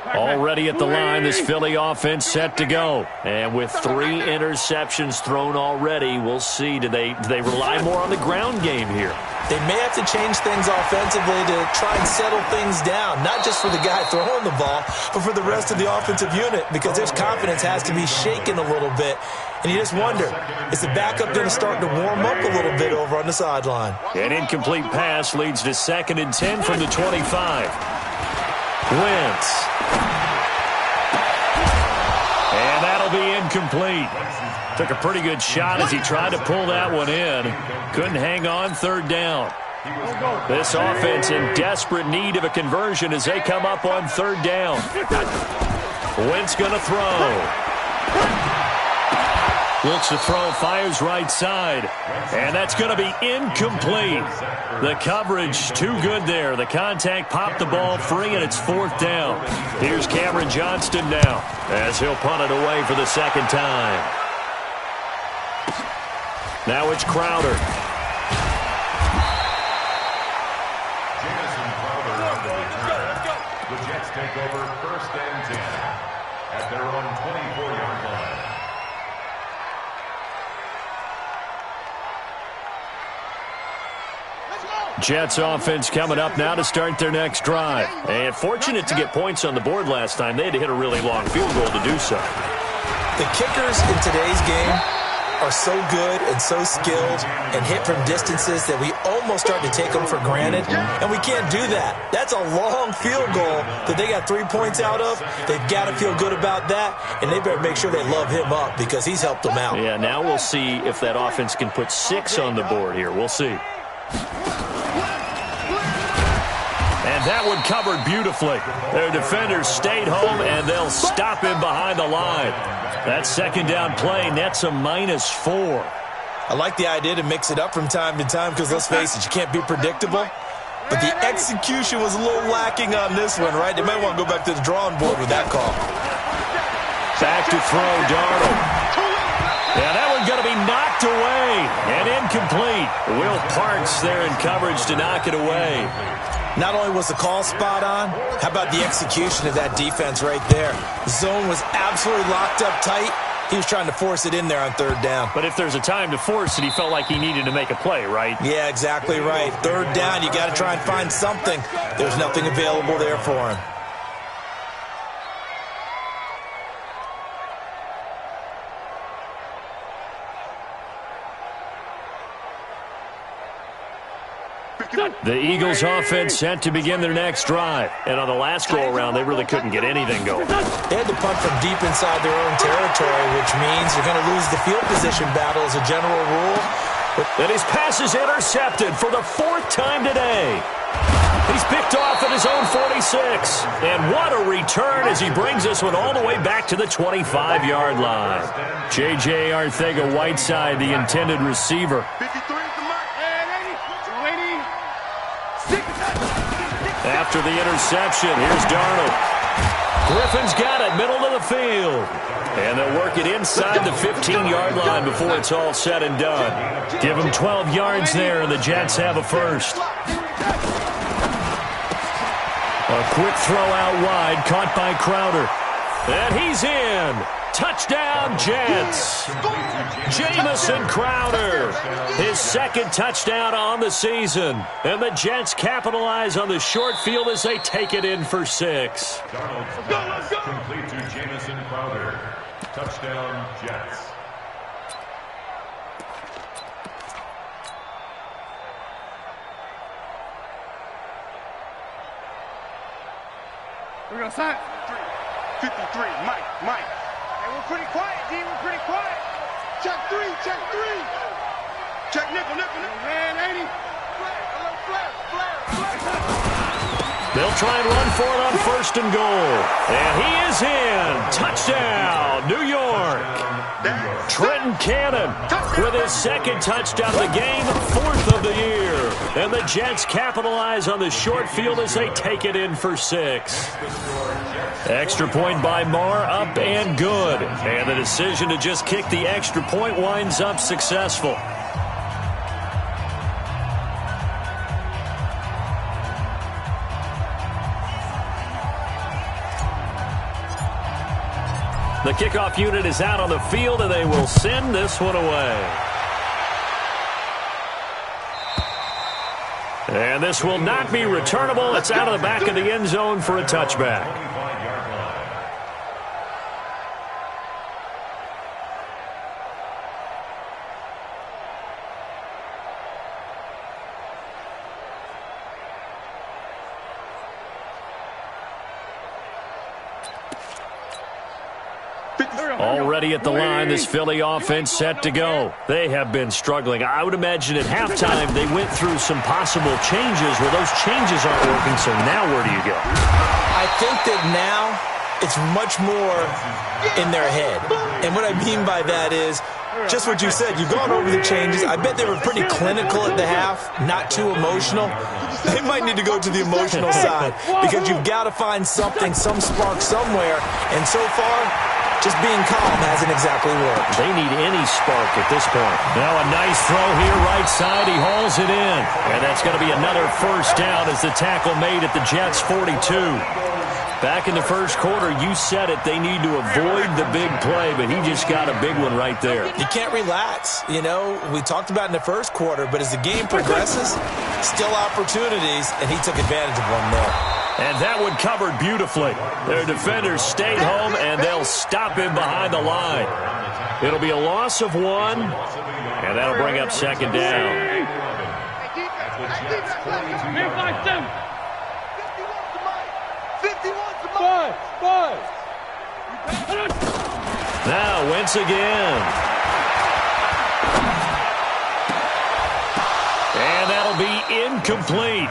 Already at the line, this Philly offense set to go. And with 3 interceptions thrown already, we'll see. Do they rely more on the ground game here? They may have to change things offensively to try and settle things down, not just for the guy throwing the ball, but for the rest of the offensive unit, because their confidence has to be shaken a little bit. And you just wonder, is the backup going to start to warm up a little bit over on the sideline? An incomplete pass leads to 2nd and 10 from the 25. Wentz. And that'll be incomplete. Took a pretty good shot as he tried to pull that one in. Couldn't hang on 3rd down. This offense in desperate need of a conversion as they come up on 3rd down. Wentz going to throw. Looks to throw, fires right side. And that's going to be incomplete. The coverage too good there. The contact popped the ball free, and it's 4th down. Here's Cameron Johnston now as he'll punt it away for the 2nd time. Now it's Crowder. Jamison Crowder on the return. The Jets take over 1st and 10 at their own 24-yard line. Jets offense coming up now to start their next drive. And fortunate to get points on the board last time. They had to hit a really long field goal to do so. The kickers in today's game are so good and so skilled and hit from distances that we almost start to take them for granted, and we can't do that. That's a long field goal that they got 3 points out of. They've got to feel good about that, and they better make sure they love him up because he's helped them out. Yeah, now we'll see if that offense can put 6 on the board here. We'll see. And that one covered beautifully. Their defenders stayed home, and they'll stop him behind the line. That 2nd down play nets a -4. I like the idea to mix it up from time to time because, let's face it, you can't be predictable. But the execution was a little lacking on this one, right? They might want to go back to the drawing board with that call. Back to throw, Darnold. Yeah, that one's going to be knocked away and incomplete. Will Parks there in coverage to knock it away. Not only was the call spot on, how about the execution of that defense right there? The zone was absolutely locked up tight. He was trying to force it in there on 3rd down. But if there's a time to force it, he felt like he needed to make a play, right? Yeah, exactly right. 3rd down, you got to try and find something. There's nothing available there for him. The Eagles offense set to begin their next drive. And on the last go-around, they really couldn't get anything going. They had to punt from deep inside their own territory, which means you're going to lose the field position battle as a general rule. And his pass is intercepted for the 4th time today. He's picked off at his own 46. And what a return as he brings this one all the way back to the 25-yard line. J.J. Arcega-Whiteside, the intended receiver. 53 is the mark. After the interception, here's Darnold. Griffin's got it, middle of the field. And they'll work it inside the 15-yard line before it's all said and done. Give them 12 yards there, and the Jets have a first. A quick throw out wide, caught by Crowder. And he's in. Touchdown, Jets. Jamison Crowder, his 2nd touchdown on the season. And the Jets capitalize on the short field as they take it in for 6. Darnold's pass complete to Jamison Crowder. Touchdown, Jets. We're going to sign 53, Mike. Hey, we're pretty quiet, D. We're pretty quiet. Check three. Check nickel. Man, 80. Flare. They'll try and run for it on 1st and goal. And he is in. Touchdown, New York. Trenton Cannon with his 2nd touchdown of the game, 4th of the year. And the Jets capitalize on the short field as they take it in for 6. Extra point by Marr, up and good. And the decision to just kick the extra point winds up successful. The kickoff unit is out on the field, and they will send this one away. And this will not be returnable. It's out of the back of the end zone for a touchback. Already at the line, this Philly offense set to go. They have been struggling. I would imagine at halftime they went through some possible changes. Well, those changes aren't working, so now where do you go? I think that now it's much more in their head. And what I mean by that is just what you said. You've gone over the changes. I bet they were pretty clinical at the half, not too emotional. They might need to go to the emotional side because you've got to find something, some spark somewhere. And so far, just being calm hasn't exactly worked. They need any spark at this point. Now a nice throw here, right side. He hauls it in. And that's going to be another 1st down as the tackle made at the Jets' 42. Back in the 1st quarter, you said it, they need to avoid the big play, but he just got a big one right there. You can't relax. You know, we talked about in the 1st quarter, but as the game progresses, still opportunities, and he took advantage of one there. And that one covered beautifully. Their defenders stayed home, and they'll stop him behind the line. It'll be a loss of 1, and that'll bring up 2nd down. Now Wentz again. And that'll be incomplete.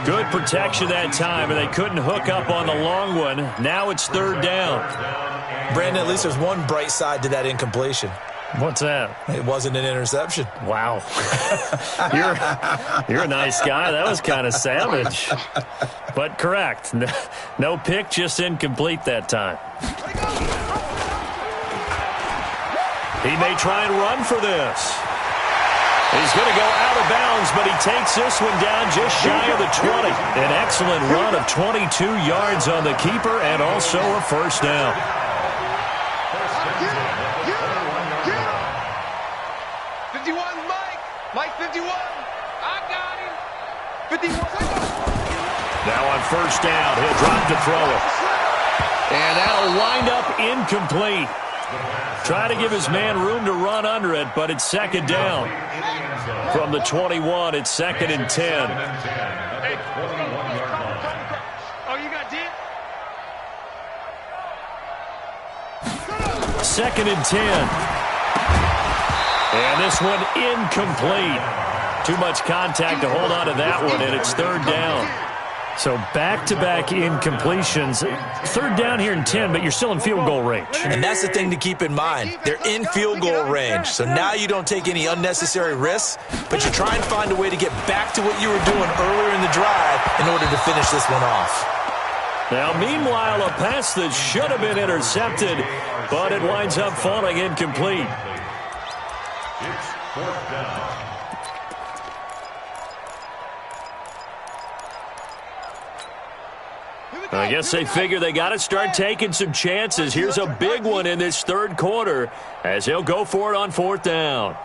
Good protection that time, and they couldn't hook up on the long one. Now it's 3rd down. Brandon, at least there's one bright side to that incompletion. What's that? It wasn't an interception. Wow. You're a nice guy. That was kind of savage. But correct. No pick, just incomplete that time. He may try and run for this. He's going to go out of bounds, but he takes this one down just shy of the 20. An excellent run of 22 yards on the keeper and also a 1st down. Mike 51. I got him. 51. Now on 1st down, he'll drop to throw it. And that'll wind up incomplete. Try to give his man room to run under it, but it's 2nd down. From the 21, it's 2nd and 10. Oh, you got dip? 2nd and 10. And this one incomplete. Too much contact to hold on to that one, and it's 3rd down. So back-to-back incompletions. 3rd down here in 10, but you're still in field goal range. And that's the thing to keep in mind. They're in field goal range. So now you don't take any unnecessary risks, but you try and find a way to get back to what you were doing earlier in the drive in order to finish this one off. Now, meanwhile, a pass that should have been intercepted, but it winds up falling incomplete. It's 4th down. I guess they figure they got to start taking some chances. Here's a big one in this 3rd quarter as he'll go for it on 4th down.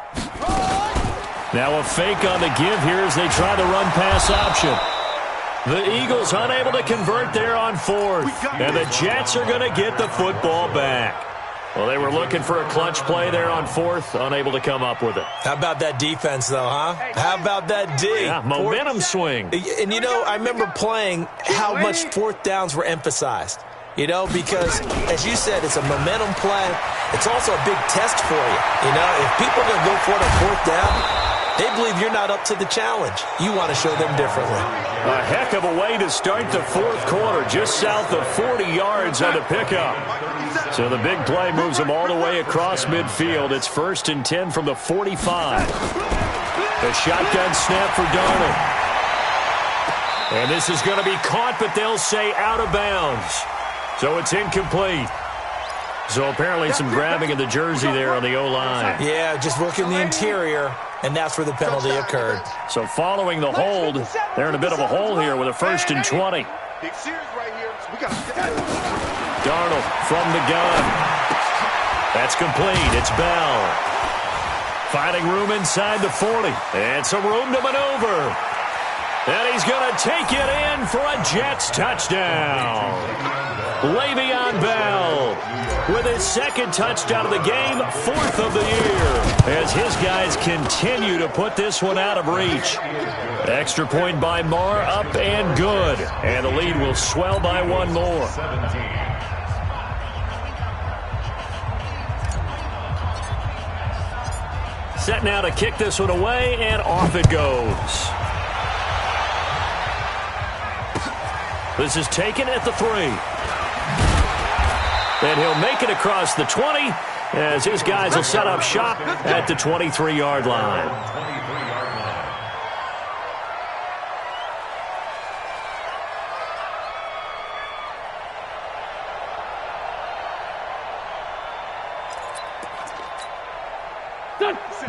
Now a fake on the give here as they try the run-pass option. The Eagles unable to convert there on 4th, and the Jets are going to get the football back. Well, they were looking for a clutch play there on fourth, unable to come up with it. How about that defense, though, huh? How about that D? Yeah, momentum swing. And, I remember playing how much fourth downs were emphasized. Because, as you said, it's a momentum play. It's also a big test for you. If people are going to go for it on fourth down, they believe you're not up to the challenge. You want to show them differently. A heck of a way to start the fourth quarter, just south of 40 yards on the pickup. So the big play moves them all the way across midfield. It's 1st and 10 from the 45. The shotgun snap for Darnold. And this is going to be caught, but they'll say out of bounds. So it's incomplete. So apparently some grabbing of the jersey there on the O-line. Yeah, just working the interior, and that's where the penalty occurred. So following the hold, they're in a bit of a hole here with a 1st and 20. Darnold from the gun. That's complete. It's Bell. Finding room inside the 40. And some room to maneuver. And he's going to take it in for a Jets touchdown. Le'Veon Bell with his 2nd touchdown of the game, 4th of the year, as his guys continue to put this one out of reach. Extra point by Marr, up and good. And the lead will swell by one more. Set now to kick this one away, and off it goes. This is taken at the 3. And he'll make it across the 20 as his guys will set up shop at the 23-yard line.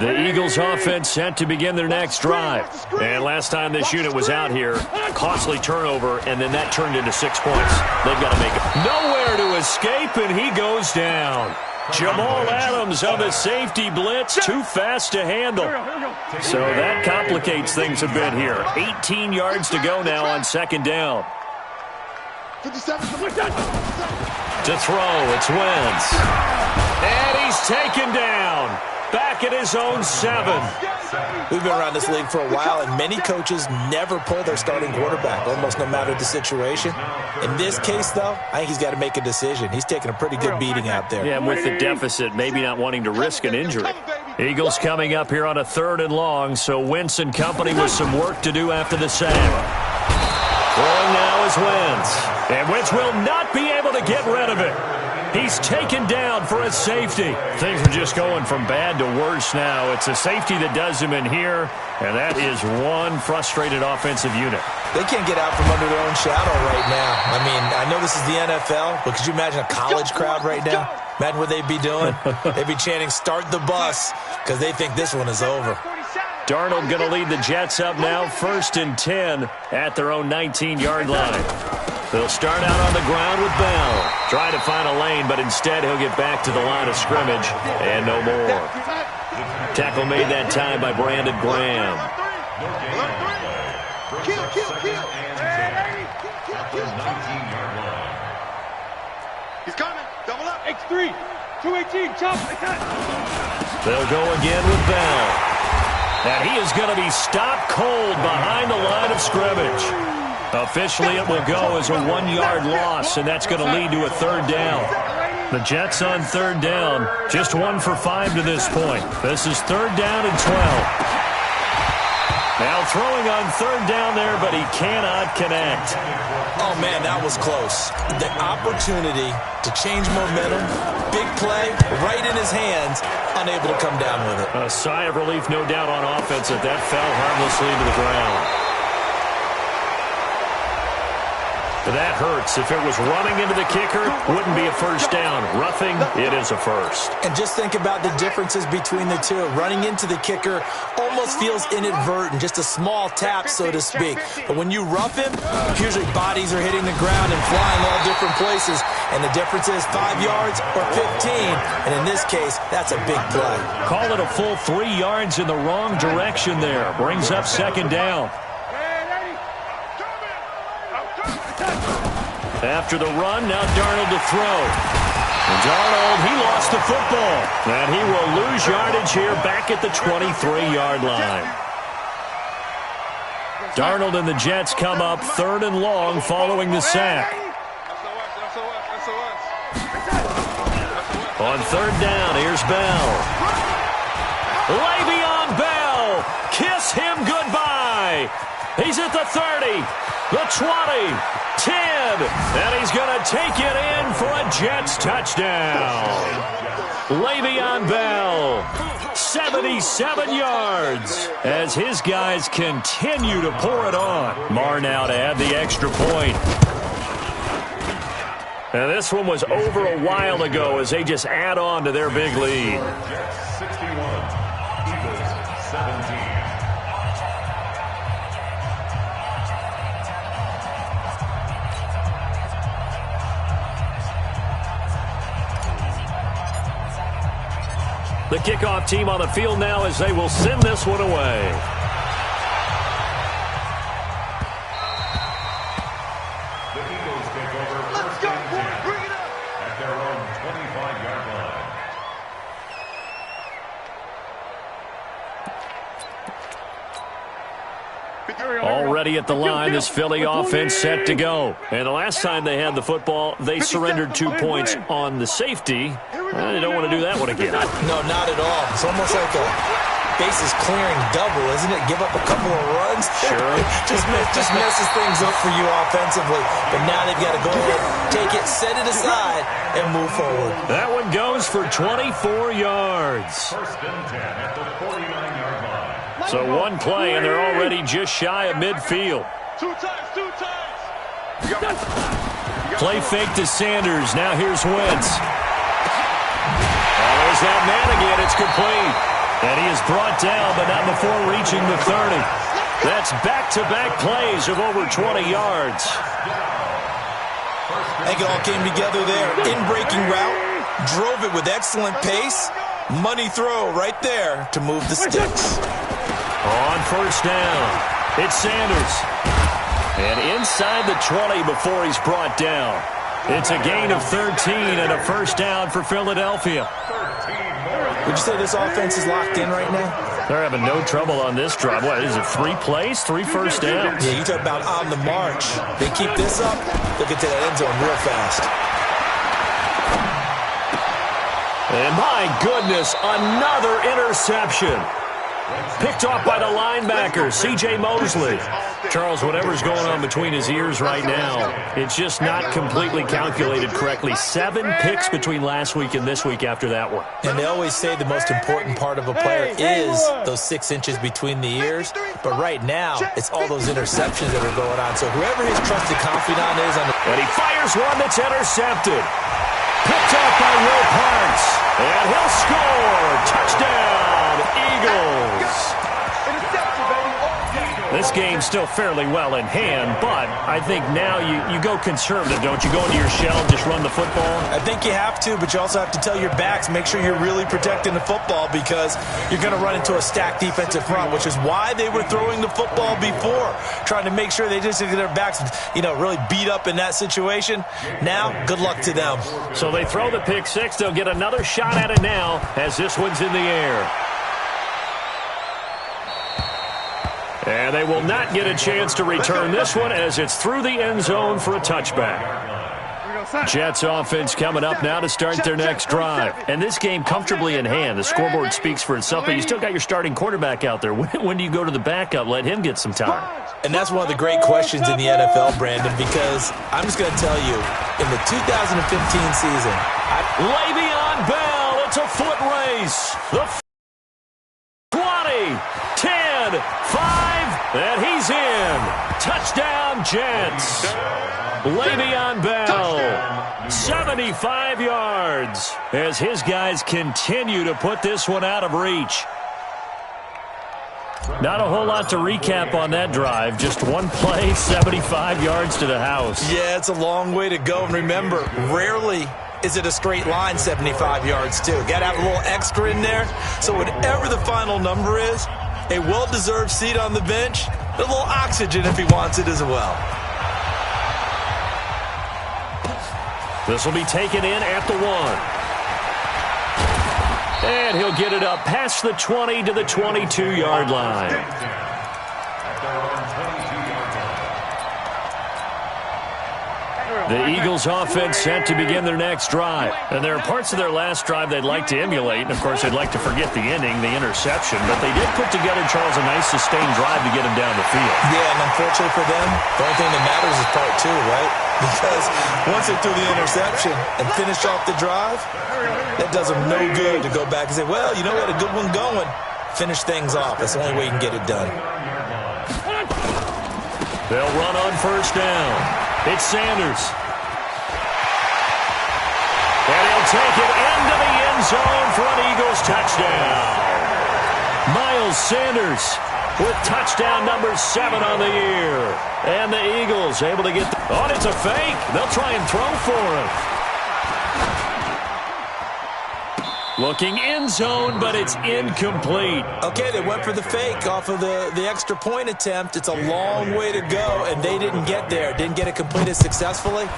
The Eagles offense set to begin their next drive. And last time this unit was out here, costly turnover, and then that turned into 6 points. They've got to make it. Nowhere to escape, and he goes down. Jamal Adams on the safety blitz, too fast to handle. So that complicates things a bit here. 18 yards to go now on 2nd down. To throw, it's Wentz. And he's taken down. Back at his own 7. We've been around this league for a while, and many coaches never pull their starting quarterback, almost no matter the situation. In this case, though, I think he's got to make a decision. He's taking a pretty good beating out there. Yeah, with the deficit, maybe not wanting to risk an injury. Eagles coming up here on a 3rd and long, so Wentz and company with some work to do after the sack. Throwing now is Wentz. And Wentz will not be able to get rid of it. He's taken down for a safety. Things are just going from bad to worse now. It's a safety that does him in here, and that is one frustrated offensive unit. They can't get out from under their own shadow right now. I mean, I know this is the NFL, but could you imagine a college crowd right now? Imagine what they'd be doing. They'd be chanting, "Start the bus," because they think this one is over. Darnold going to lead the Jets up now, 1st and 10 at their own 19-yard line. They'll start out on the ground with Bell. Try to find a lane, but instead he'll get back to the line of scrimmage and no more. Tackle made that time by Brandon Graham. He's coming. Double up. X3. 218. Chop. They'll go again with Bell. And he is going to be stopped cold behind the line of scrimmage. Officially, it will go as a 1-yard loss, and that's going to lead to a 3rd down. The Jets on 3rd down, just 1 for 5 to this point. This is 3rd down and 12. Now throwing on 3rd down there, but he cannot connect. Oh, man, that was close. The opportunity to change momentum, big play, right in his hands, unable to come down with it. A sigh of relief, no doubt, on offense that fell harmlessly to the ground. That hurts. If it was running into the kicker, wouldn't be a 1st down. Roughing, it is a 1st. And just think about the differences between the two. Running into the kicker almost feels inadvertent, just a small tap, so to speak. But when you rough him, usually bodies are hitting the ground and flying all different places. And the difference is 5 yards or 15. And in this case, that's a big play. Call it a full 3 yards in the wrong direction there. Brings up 2nd down. After the run, now Darnold to throw. And Darnold, he lost the football. And he will lose yardage here back at the 23-yard line. Darnold and the Jets come up 3rd and long following the sack. On 3rd down, here's Bell. Le'Veon Bell, kiss him goodbye. He's at the 30, the 20, 10, and he's going to take it in for a Jets touchdown. Le'Veon Bell, 77 yards as his guys continue to pour it on. Marr now to add the extra point. And this one was over a while ago as they just add on to their big lead. Jets 61, Eagles 17. The kickoff team on the field now as they will send this one away. The Eagles take over first and 10 at their own 25-yard line. Already at the line, this Philly offense set to go. And the last time they had the football, they surrendered 2 points on the safety. They don't want to do that one again. No, not at all. It's almost like a bases clearing double, isn't it? Give up a couple of runs. Sure. just messes things up for you offensively. But now they've got to go ahead, take it, set it aside, and move forward. That one goes for 24 yards. First and 10 at the 49-yard line. So one play, and they're already just shy of midfield. Two times. Play fake to Sanders. Now here's Wentz. There's that man again. It's complete. And he is brought down, but not before reaching the 30. That's back-to-back plays of over 20 yards. I think it all came together there. In-breaking route, drove it with excellent pace. Money throw right there to move the sticks. On first down, it's Sanders. And inside the 20 before he's brought down. It's a gain of 13 and a first down for Philadelphia. Would you say this offense is locked in right now? They're having no trouble on this drive. What is it, 3 plays, 3 first downs? Yeah, you talk about on the march. They keep this up, they'll get to that end zone real fast. And my goodness, another interception. Picked off by the linebacker, C.J. Mosley. Charles, whatever's going on between his ears right now, it's just not completely calculated correctly. 7 picks between last week and this week after that one. And they always say the most important part of a player is those 6 inches between the ears. But right now, it's all those interceptions that are going on. So whoever his trusted confidant is on the... And he fires one that's intercepted. Picked off by Will Parks. And he'll score. Touchdown, Eagles. This game's still fairly well in hand, but I think now you go conservative, don't you? Go into your shell and just run the football? I think you have to, but you also have to tell your backs, make sure you're really protecting the football because you're going to run into a stacked defensive front, which is why they were throwing the football before, trying to make sure they just get their backs, really beat up in that situation. Now, good luck to them. So they throw the pick six. They'll get another shot at it now as this one's in the air. And they will not get a chance to return this one as it's through the end zone for a touchback. Jets offense coming up now to start their next drive. And this game comfortably in hand. The scoreboard speaks for itself, but you still got your starting quarterback out there. When do you go to the backup? Let him get some time. And that's one of the great questions in the NFL, Brandon, because I'm just going to tell you, in the 2015 season, Le'Veon Bell, it's a foot race. The 20, 10, 5, and he's in. Touchdown, Jets. Le'Veon Bell, 75 yards, as his guys continue to put this one out of reach. Not a whole lot to recap on that drive. Just one play, 75 yards to the house. Yeah, it's a long way to go. And remember, rarely is it a straight line 75 yards, too. Got to have a little extra in there. So whatever the final number is, a well-deserved seat on the bench, a little oxygen if he wants it as well. This will be taken in at the 1. And he'll get it up past the 20 to the 22-yard line. The Eagles offense set to begin their next drive. And there are parts of their last drive they'd like to emulate. And, of course, they'd like to forget the inning, the interception. But they did put together, Charles, a nice sustained drive to get him down the field. Yeah, and unfortunately for them, the only thing that matters is part 2, right? Because once they threw the interception and finished off the drive, that does them no good to go back and say, well, you know, we had a good one going. Finish things off. That's the only way you can get it done. They'll run on first down. It's Sanders. And he'll take it into the end zone for an Eagles touchdown. Miles Sanders with touchdown number 7 on the year. And the Eagles able to get oh, it's a fake. They'll try and throw for him. Looking end zone, but it's incomplete. Okay, they went for the fake off of the extra point attempt. It's a long way to go, and they didn't get there. Didn't get it completed successfully.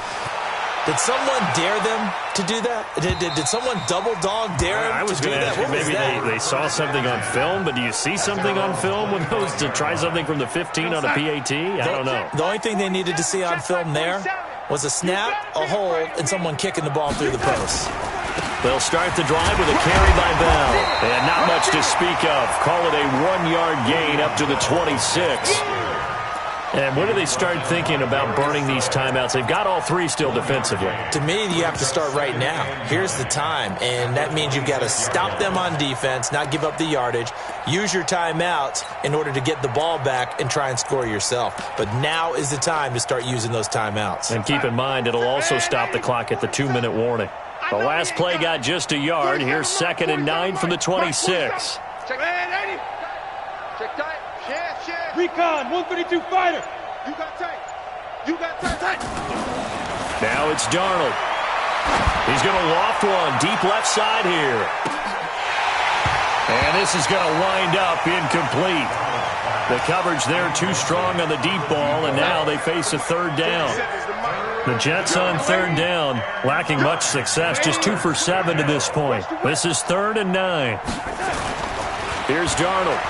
Did someone dare them to do that? Did someone double dog dare them to do that? Maybe they saw something on film, but do you see something on film when those to try something from the 15 on a PAT? I don't know. The only thing they needed to see on film there was a snap, a hold, and someone kicking the ball through the post. They'll start the drive with a carry by Bell. And not much to speak of. Call it a 1-yard gain up to the 26. And when do they start thinking about burning these timeouts? They've got all 3 still defensively. To me, you have to start right now. Here's the time, and that means you've got to stop them on defense, not give up the yardage, use your timeouts in order to get the ball back and try and score yourself. But now is the time to start using those timeouts. And keep in mind, it'll also stop the clock at the 2-minute warning. The last play got just a yard. Here's 2nd and 9 from the 26. Check tight. Recon, 132 fighter. You got tight. You got tight. Now it's Darnold. He's going to loft one deep left side here. And this is going to wind up incomplete. The coverage there too strong on the deep ball, and now they face a 3rd down. The Jets on 3rd down, lacking much success, just 2 for 7 to this point. This is 3rd and 9. Here's Darnold.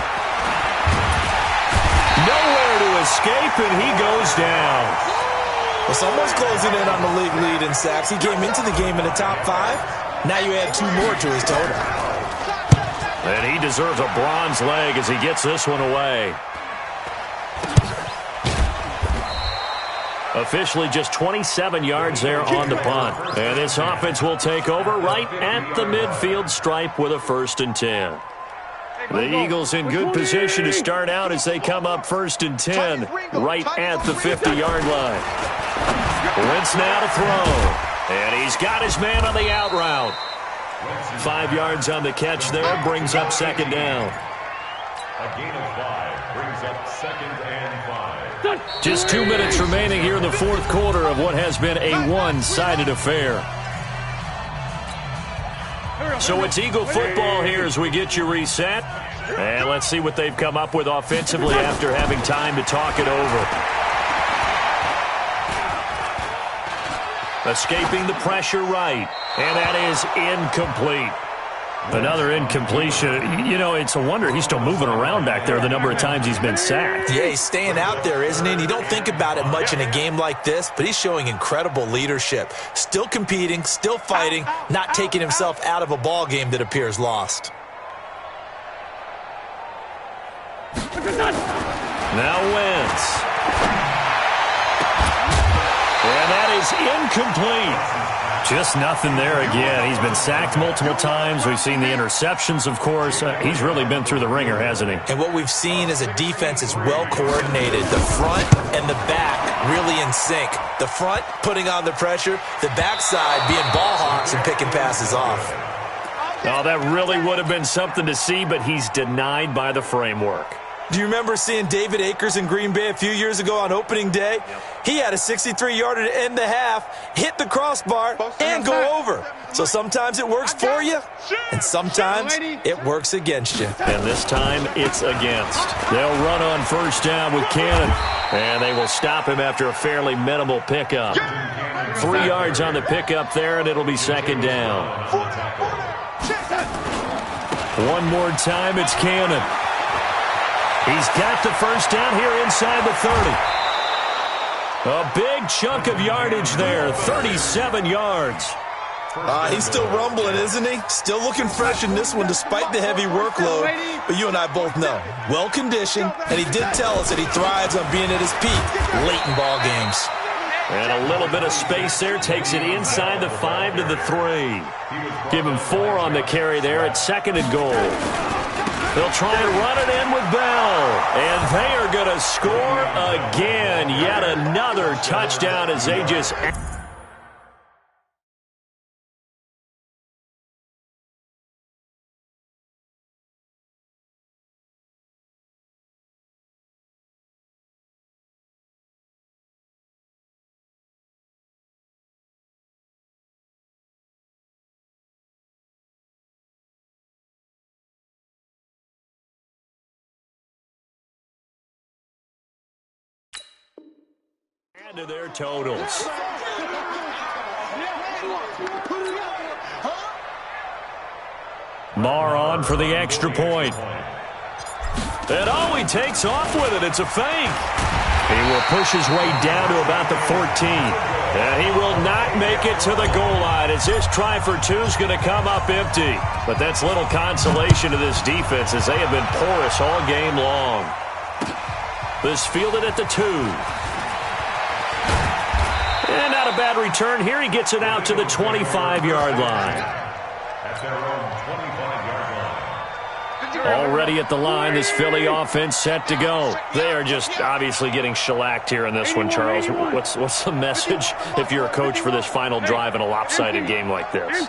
Nowhere to escape, and he goes down. Well, someone's closing in on the league lead in sacks. He came into the game in the top 5. Now you add 2 more to his total. And he deserves a bronze leg as he gets this one away. Officially just 27 yards there on the punt. And this offense will take over right at the midfield stripe with a 1st and 10. The Eagles in good position to start out as they come up 1st and 10 right at the 50-yard line. Wentz now to throw. And he's got his man on the out route. 5 yards on the catch there, brings up 2nd down. A gain of 5 brings up 2nd and 5. Just 2 minutes remaining here in the 4th quarter of what has been a one-sided affair. So it's Eagle football here as we get you reset. And let's see what they've come up with offensively after having time to talk it over. Escaping the pressure right. And that is incomplete. Another incompletion. You know, it's a wonder he's still moving around back there the number of times he's been sacked. Yeah, he's staying out there, isn't he? And you don't think about it much in a game like this, but he's showing incredible leadership. Still competing, still fighting, not taking himself out of a ball game that appears lost. Now Wentz. And that is incomplete. Just nothing there again. He's been sacked multiple times. We've seen the interceptions, of course. He's really been through the ringer, hasn't he? And what we've seen is a defense that's well coordinated. The front and the back really in sync. The front putting on the pressure. The backside being ball hawks and picking passes off. Oh, that really would have been something to see, but he's denied by the framework. Do you remember seeing David Akers in Green Bay a few years ago on opening day? He had a 63-yarder to end the half, hit the crossbar, and go over. So sometimes it works for you, and sometimes it works against you. And this time, it's against. They'll run on 1st down with Cannon, and they will stop him after a fairly minimal pickup. 3 yards on the pickup there, and it'll be second down. One more time, it's Cannon. He's got the first down here inside the 30. A big chunk of yardage there, 37 yards. He's still rumbling, isn't he? Still looking fresh in this one despite the heavy workload. But you and I both know, well-conditioned, and he did tell us that he thrives on being at his peak late in ball games. And a little bit of space there, takes it inside the 5 to the 3. Give him 4 on the carry there at 2nd and goal. They'll try and run it in with Bell. And they are going to score again. Yet another touchdown as they just... to their totals. Marr on for the extra point. And he takes off with it. It's a fake. He will push his way down to about the 14. And he will not make it to the goal line as this try for 2 is going to come up empty. But that's little consolation to this defense as they have been porous all game long. This fielded at the 2. And not a bad return here. He gets it out to the 25-yard line. At their own 25-yard line. Already at the line, this Philly offense set to go. They are just obviously getting shellacked here in this one, Charles. What's the message if you're a coach for this final drive in a lopsided game like this?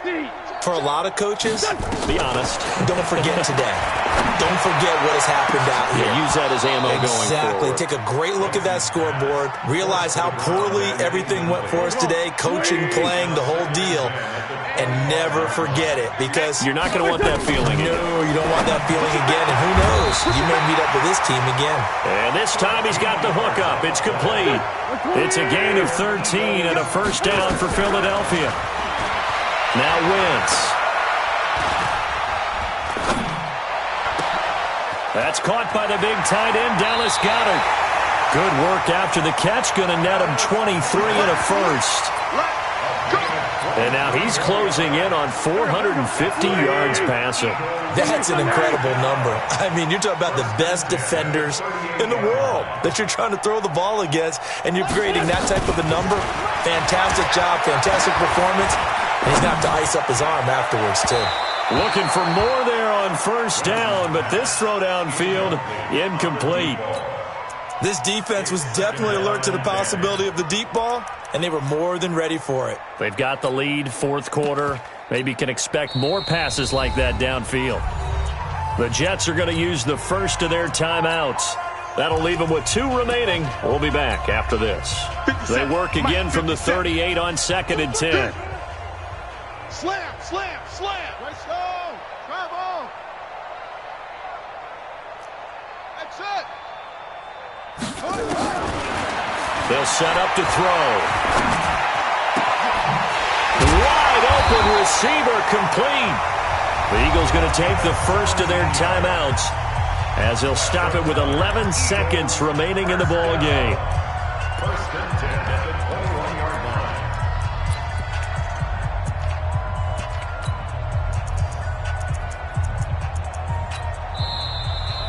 For a lot of coaches, be honest. Don't forget today. Don't forget what has happened out here. Yeah, use that as ammo going forward. Exactly. Take a great look at that scoreboard. Realize how poorly everything went for us today. Coaching, playing, the whole deal. And never forget it because... You're not going to want that feeling again. No, you don't want that feeling again. And who knows? You may meet up with this team again. And this time he's got the hook up. It's complete. It's a gain of 13 and a first down for Philadelphia. Now Wentz. That's caught by the big tight end, Dallas Goedert. Good work after the catch. Going to net him 23 and a first. And now he's closing in on 450 yards passing. That's an incredible number. I mean, you're talking about the best defenders in the world that you're trying to throw the ball against, and you're creating that type of a number. Fantastic job, fantastic performance. And he's going to have to ice up his arm afterwards, too. Looking for more there on first down, but this throw downfield, incomplete. This defense was definitely alert to the possibility of the deep ball, and they were more than ready for it. They've got the lead, fourth quarter. Maybe can expect more passes like that downfield. The Jets are going to use the first of their timeouts. That'll leave them with 2 remaining. We'll be back after this. They work again from the 38 on 2nd and 10. Slam, slam, slam. Let's go. Drive on. That's it. They'll set up to throw. Wide open receiver complete. The Eagles going to take the first of their timeouts as they'll stop it with 11 seconds remaining in the ball game. First and 10 at the 21-yard line.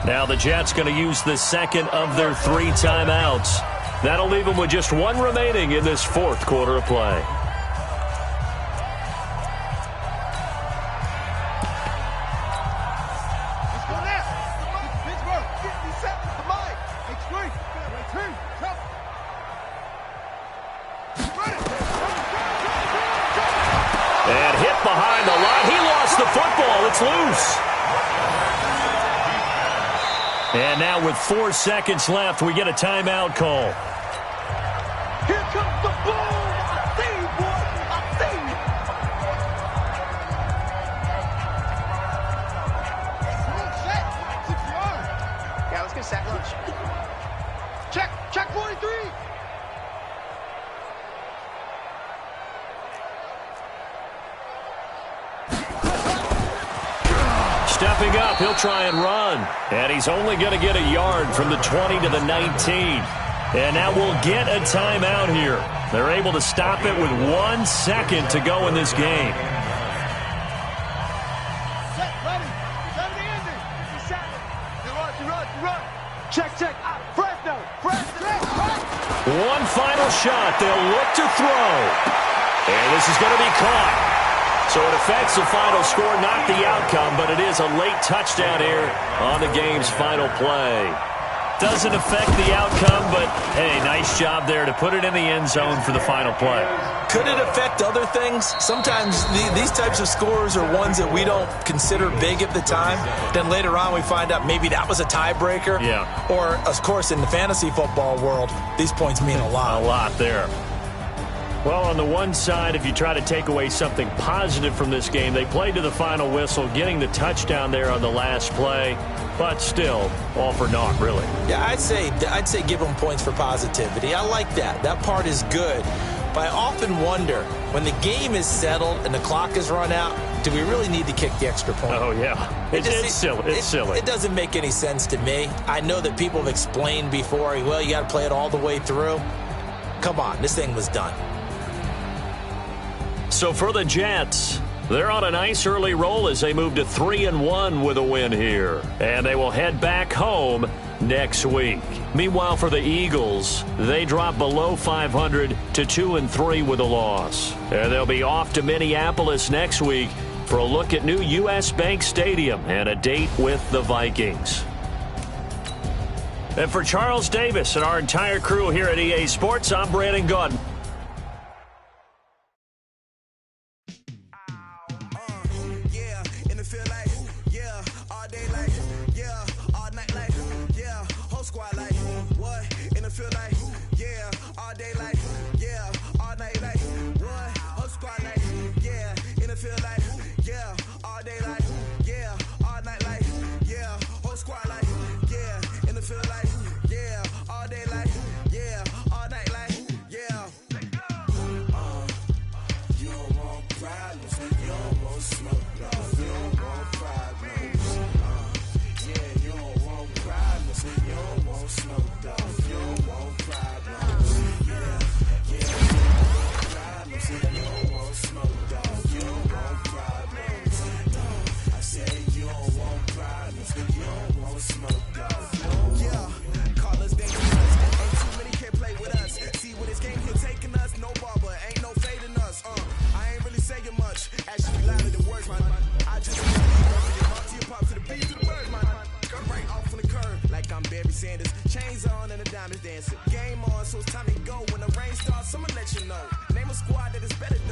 Now the Jets going to use the second of their 3 timeouts. That'll leave them with just 1 remaining in this fourth quarter of play. And hit behind the line. He lost the football. It's loose. And now with 4 seconds left, we get a timeout call. Here comes the boom. I see you, boy. I see you. Set. 6 yards. Yeah, let's get sack lunch. Check 43. stepping up. He'll try and run. And he's only going to get a yard from the 20 to the 19. And now we'll get a timeout here. They're able to stop it with 1 second to go in this game. Set, ready. Set the ending. Run. Check. Fresno. One final shot. They'll look to throw. And this is going to be caught. So it affects the final score, not the outcome, but it is a late touchdown here on the game's final play. Doesn't affect the outcome, but, hey, nice job there to put it in the end zone for the final play. Could it affect other things? Sometimes these types of scores are ones that we don't consider big at the time. Then later on we find out maybe that was a tiebreaker. Yeah. Or, of course, in the fantasy football world, these points mean a lot. A lot there. Well, on the one side, if you try to take away something positive from this game, they played to the final whistle, getting the touchdown there on the last play, but still, all for naught, really. Yeah, I'd say give them points for positivity. I like that. That part is good. But I often wonder, when the game is settled and the clock is run out, do we really need to kick the extra point? Oh, yeah. It's silly. It's silly. It doesn't make any sense to me. I know that people have explained before, well, you got to play it all the way through. Come on, this thing was done. So for the Jets, they're on a nice early roll as they move to 3-1 with a win here. And they will head back home next week. Meanwhile, for the Eagles, they drop below 500 to 2-3 with a loss. And they'll be off to Minneapolis next week for a look at new U.S. Bank Stadium and a date with the Vikings. And for Charles Davis and our entire crew here at EA Sports, I'm Brandon Gaudin. Chains on and the diamonds dancing. Game on, so it's time to go. When the rain starts, I'ma let you know. Name a squad that is better than